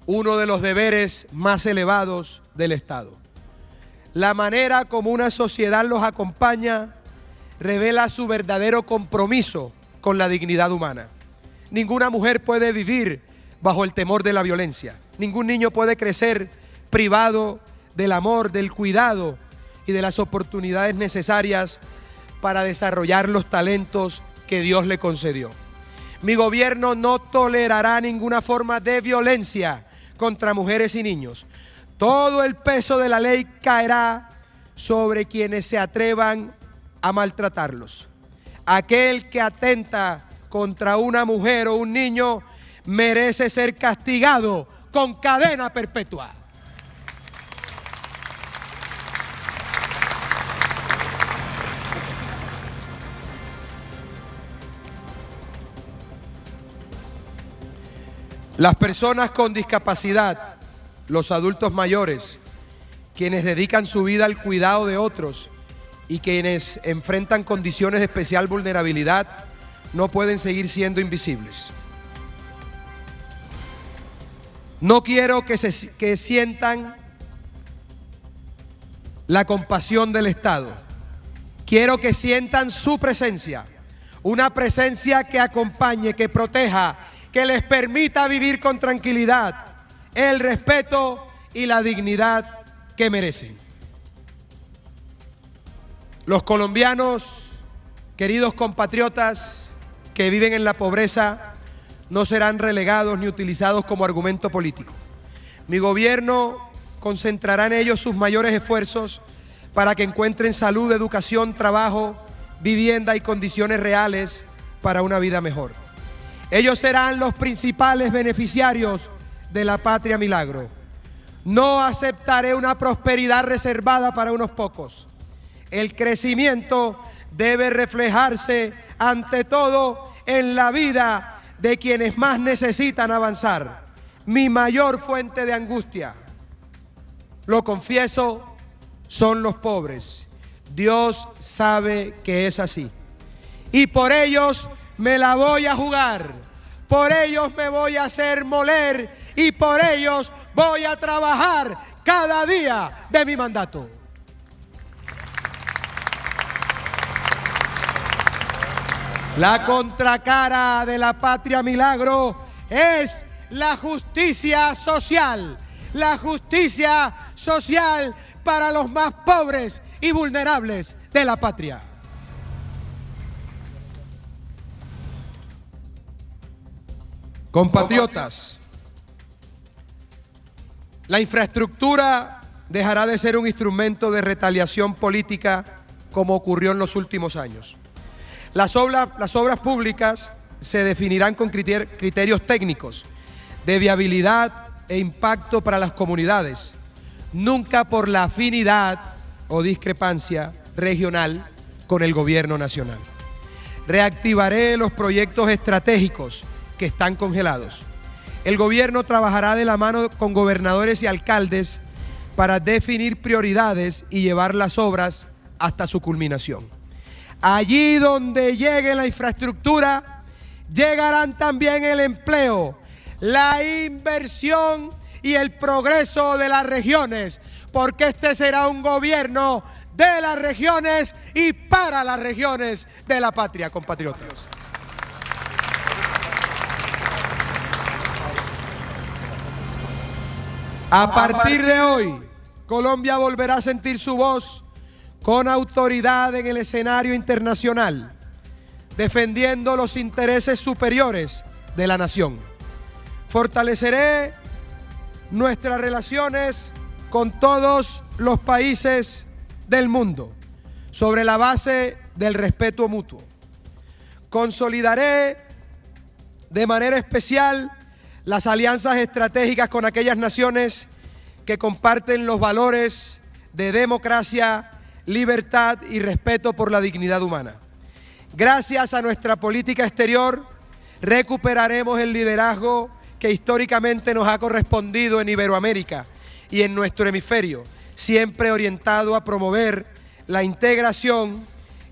uno de los deberes más elevados del Estado. La manera como una sociedad los acompaña revela su verdadero compromiso con la dignidad humana. Ninguna mujer puede vivir bajo el temor de la violencia. Ningún niño puede crecer privado del amor, del cuidado y de las oportunidades necesarias para desarrollar los talentos que Dios le concedió. Mi gobierno no tolerará ninguna forma de violencia contra mujeres y niños. Todo el peso de la ley caerá sobre quienes se atrevan a maltratarlos. Aquel que atenta contra una mujer o un niño merece ser castigado con cadena perpetua. Las personas con discapacidad, los adultos mayores, quienes dedican su vida al cuidado de otros y quienes enfrentan condiciones de especial vulnerabilidad, no pueden seguir siendo invisibles. No quiero que sientan la compasión del Estado. Quiero que sientan su presencia, una presencia que acompañe, que proteja, que les permita vivir con tranquilidad, el respeto y la dignidad que merecen. Los colombianos, queridos compatriotas que viven en la pobreza, no serán relegados ni utilizados como argumento político. Mi gobierno concentrará en ellos sus mayores esfuerzos para que encuentren salud, educación, trabajo, vivienda y condiciones reales para una vida mejor. Ellos serán los principales beneficiarios de la Patria Milagro. No aceptaré una prosperidad reservada para unos pocos. El crecimiento debe reflejarse ante todo en la vida de quienes más necesitan avanzar. Mi mayor fuente de angustia, lo confieso, son los pobres. Dios sabe que es así. Y por ellos me la voy a jugar, por ellos me voy a hacer moler y por ellos voy a trabajar cada día de mi mandato. La contracara de la Patria Milagro es la justicia social para los más pobres y vulnerables de la patria. Compatriotas, la infraestructura dejará de ser un instrumento de retaliación política como ocurrió en los últimos años. Las obras públicas se definirán con criterios técnicos de viabilidad e impacto para las comunidades, nunca por la afinidad o discrepancia regional con el gobierno nacional. Reactivaré los proyectos estratégicos que están congelados. El gobierno trabajará de la mano con gobernadores y alcaldes para definir prioridades y llevar las obras hasta su culminación. Allí donde llegue la infraestructura, llegarán también el empleo, la inversión y el progreso de las regiones, porque este será un gobierno de las regiones y para las regiones de la patria, compatriotas. A partir de hoy, Colombia volverá a sentir su voz con autoridad en el escenario internacional, defendiendo los intereses superiores de la nación. Fortaleceré nuestras relaciones con todos los países del mundo sobre la base del respeto mutuo. Consolidaré de manera especial las alianzas estratégicas con aquellas naciones que comparten los valores de democracia, libertad y respeto por la dignidad humana. Gracias a nuestra política exterior, recuperaremos el liderazgo que históricamente nos ha correspondido en Iberoamérica y en nuestro hemisferio, siempre orientado a promover la integración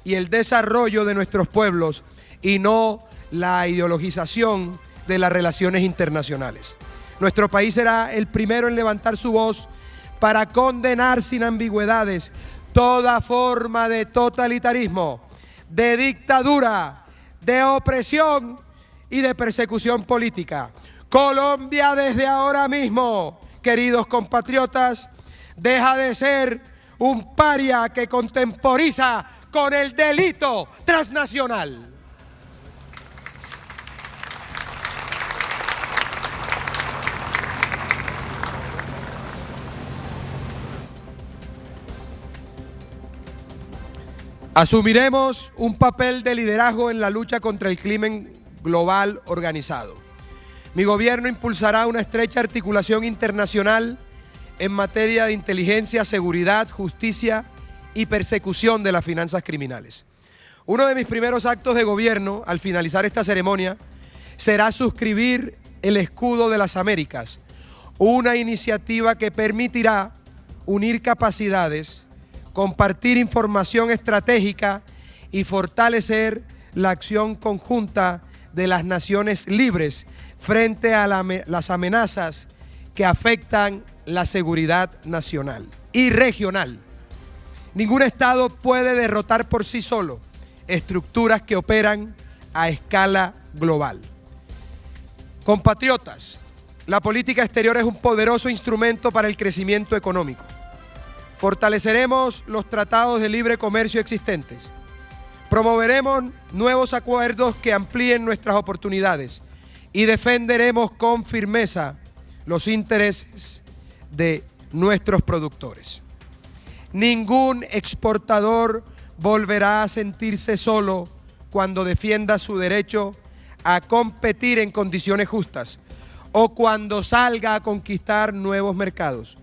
y el desarrollo de nuestros pueblos y no la ideologización de las relaciones internacionales. Nuestro país será el primero en levantar su voz para condenar sin ambigüedades toda forma de totalitarismo, de dictadura, de opresión y de persecución política. Colombia desde ahora mismo, queridos compatriotas, deja de ser un paria que contemporiza con el delito transnacional. Asumiremos un papel de liderazgo en la lucha contra el crimen global organizado. Mi gobierno impulsará una estrecha articulación internacional en materia de inteligencia, seguridad, justicia y persecución de las finanzas criminales. Uno de mis primeros actos de gobierno, al finalizar esta ceremonia, será suscribir el Escudo de las Américas, una iniciativa que permitirá unir capacidades, compartir información estratégica y fortalecer la acción conjunta de las naciones libres frente a las amenazas que afectan la seguridad nacional y regional. Ningún Estado puede derrotar por sí solo estructuras que operan a escala global. Compatriotas, la política exterior es un poderoso instrumento para el crecimiento económico. Fortaleceremos los tratados de libre comercio existentes. Promoveremos nuevos acuerdos que amplíen nuestras oportunidades y defenderemos con firmeza los intereses de nuestros productores. Ningún exportador volverá a sentirse solo cuando defienda su derecho a competir en condiciones justas o cuando salga a conquistar nuevos mercados.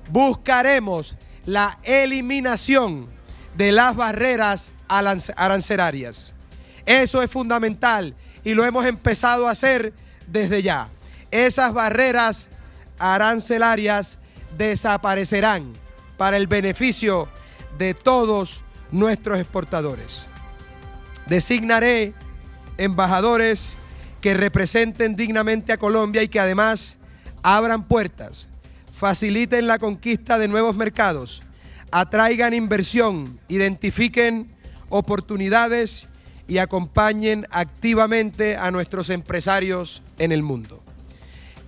Buscaremos la eliminación de las barreras arancelarias. Eso es fundamental y lo hemos empezado a hacer desde ya. Esas barreras arancelarias desaparecerán para el beneficio de todos nuestros exportadores. Designaré embajadores que representen dignamente a Colombia y que además abran puertas, faciliten la conquista de nuevos mercados, atraigan inversión, identifiquen oportunidades y acompañen activamente a nuestros empresarios en el mundo.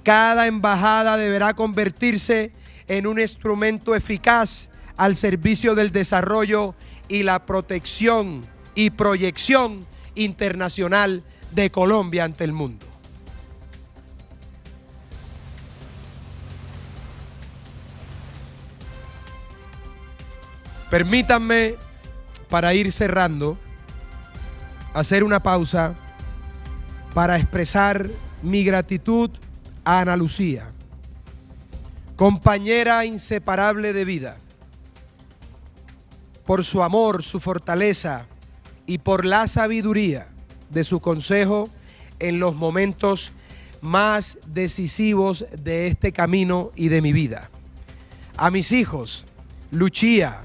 Cada embajada deberá convertirse en un instrumento eficaz al servicio del desarrollo y la protección y proyección internacional de Colombia ante el mundo. Permítanme, para ir cerrando, hacer una pausa para expresar mi gratitud a Ana Lucía, compañera inseparable de vida, por su amor, su fortaleza y por la sabiduría de su consejo en los momentos más decisivos de este camino y de mi vida. A mis hijos, Lucía,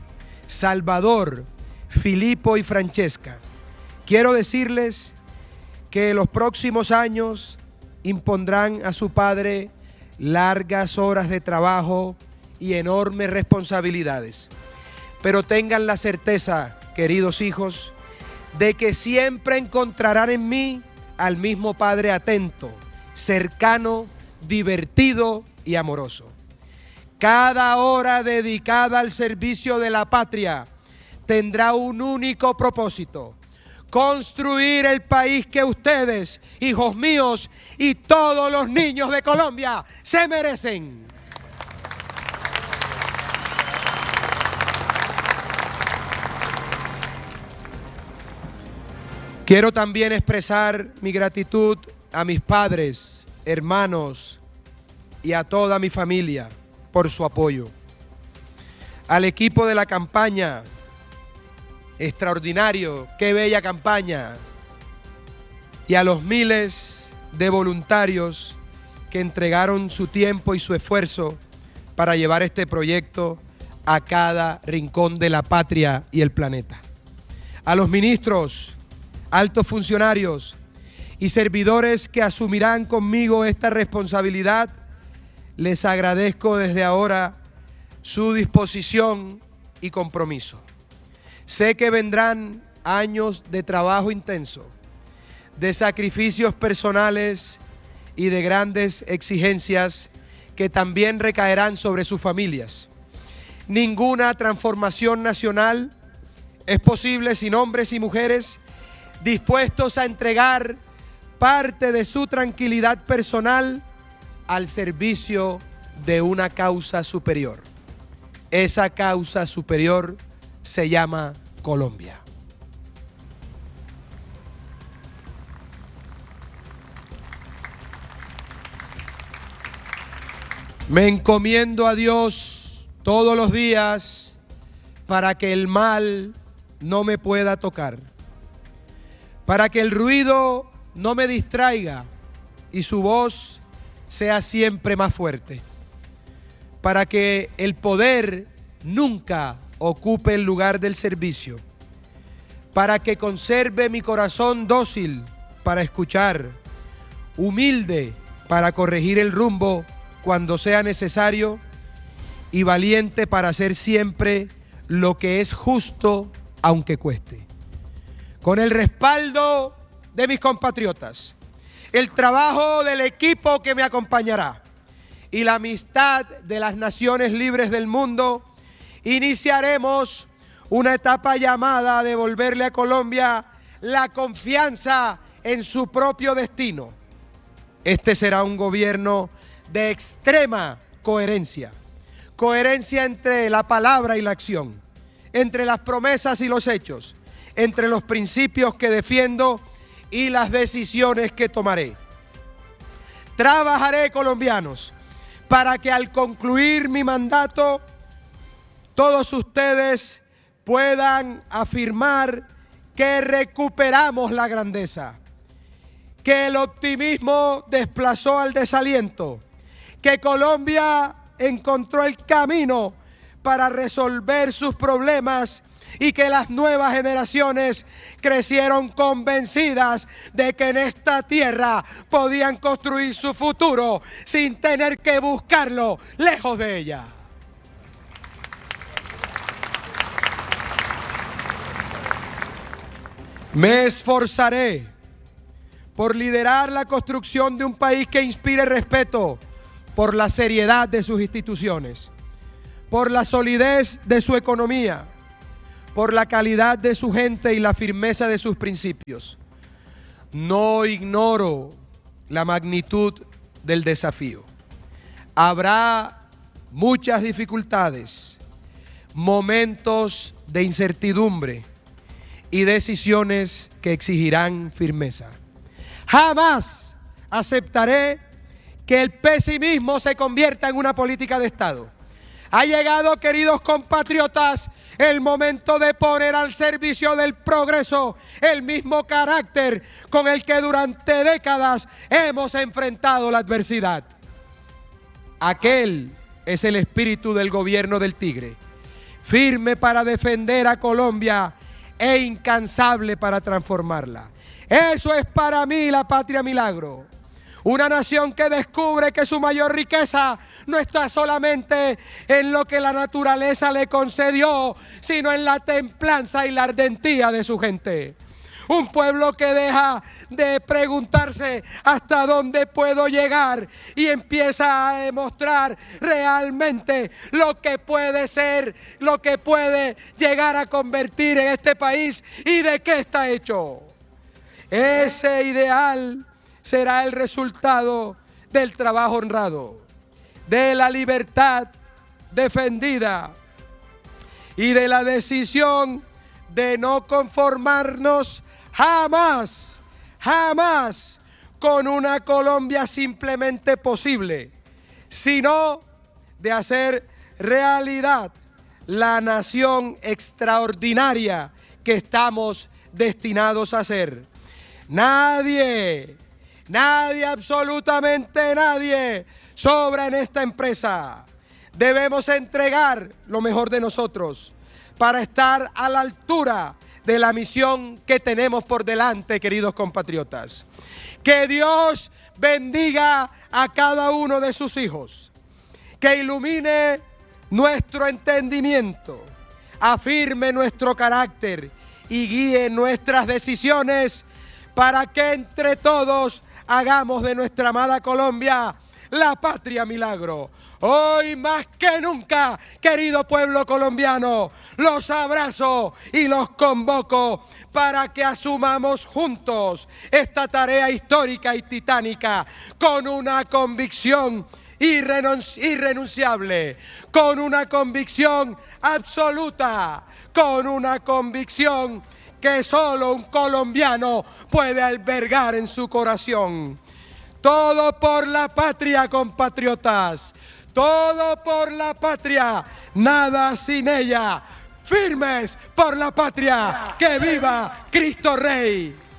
Salvador, Filipo y Francesca, quiero decirles que los próximos años impondrán a su padre largas horas de trabajo y enormes responsabilidades. Pero tengan la certeza, queridos hijos, de que siempre encontrarán en mí al mismo Padre atento, cercano, divertido y amoroso. Cada hora dedicada al servicio de la patria tendrá un único propósito: construir el país que ustedes, hijos míos, y todos los niños de Colombia se merecen. Quiero también expresar mi gratitud a mis padres, hermanos y a toda mi familia por su apoyo. Al equipo de la campaña, extraordinario, qué bella campaña. Y a los miles de voluntarios que entregaron su tiempo y su esfuerzo para llevar este proyecto a cada rincón de la patria y el planeta. A los ministros, altos funcionarios y servidores que asumirán conmigo esta responsabilidad, les agradezco desde ahora su disposición y compromiso. Sé que vendrán años de trabajo intenso, de sacrificios personales y de grandes exigencias que también recaerán sobre sus familias. Ninguna transformación nacional es posible sin hombres y mujeres dispuestos a entregar parte de su tranquilidad personal al servicio de una causa superior. Esa causa superior se llama Colombia. Me encomiendo a Dios todos los días para que el mal no me pueda tocar, para que el ruido no me distraiga y su voz sea siempre más fuerte, para que el poder nunca ocupe el lugar del servicio, para que conserve mi corazón dócil para escuchar, humilde para corregir el rumbo cuando sea necesario y valiente para hacer siempre lo que es justo aunque cueste. Con el respaldo de mis compatriotas, el trabajo del equipo que me acompañará y la amistad de las naciones libres del mundo, iniciaremos una etapa llamada a devolverle a Colombia la confianza en su propio destino. Este será un gobierno de extrema coherencia. Coherencia entre la palabra y la acción, entre las promesas y los hechos, entre los principios que defiendo y las decisiones que tomaré. Trabajaré, colombianos, para que al concluir mi mandato, todos ustedes puedan afirmar que recuperamos la grandeza, que el optimismo desplazó al desaliento, que Colombia encontró el camino para resolver sus problemas y que las nuevas generaciones crecieron convencidas de que en esta tierra podían construir su futuro sin tener que buscarlo lejos de ella. Me esforzaré por liderar la construcción de un país que inspire respeto por la seriedad de sus instituciones, por la solidez de su economía, por la calidad de su gente y la firmeza de sus principios. No ignoro la magnitud del desafío. Habrá muchas dificultades, momentos de incertidumbre y decisiones que exigirán firmeza. Jamás aceptaré que el pesimismo se convierta en una política de Estado. Ha llegado, queridos compatriotas, el momento de poner al servicio del progreso el mismo carácter con el que durante décadas hemos enfrentado la adversidad. Aquel es el espíritu del gobierno del Tigre, firme para defender a Colombia e incansable para transformarla. Eso es para mí la patria milagro. Una nación que descubre que su mayor riqueza no está solamente en lo que la naturaleza le concedió, sino en la templanza y la ardentía de su gente. Un pueblo que deja de preguntarse hasta dónde puedo llegar y empieza a demostrar realmente lo que puede ser, lo que puede llegar a convertir en este país y de qué está hecho. Ese ideal será el resultado del trabajo honrado, de la libertad defendida y de la decisión de no conformarnos jamás, jamás con una Colombia simplemente posible, sino de hacer realidad la nación extraordinaria que estamos destinados a ser. Nadie, absolutamente nadie sobra en esta empresa. Debemos entregar lo mejor de nosotros para estar a la altura de la misión que tenemos por delante, queridos compatriotas. Que Dios bendiga a cada uno de sus hijos, que ilumine nuestro entendimiento, afirme nuestro carácter y guíe nuestras decisiones para que entre todos hagamos de nuestra amada Colombia la patria milagro. Hoy más que nunca, querido pueblo colombiano, los abrazo y los convoco para que asumamos juntos esta tarea histórica y titánica con una convicción irrenunciable, con una convicción absoluta, con una convicción que solo un colombiano puede albergar en su corazón. Todo por la patria, compatriotas. Todo por la patria, nada sin ella. Firmes por la patria. ¡Que viva Cristo Rey!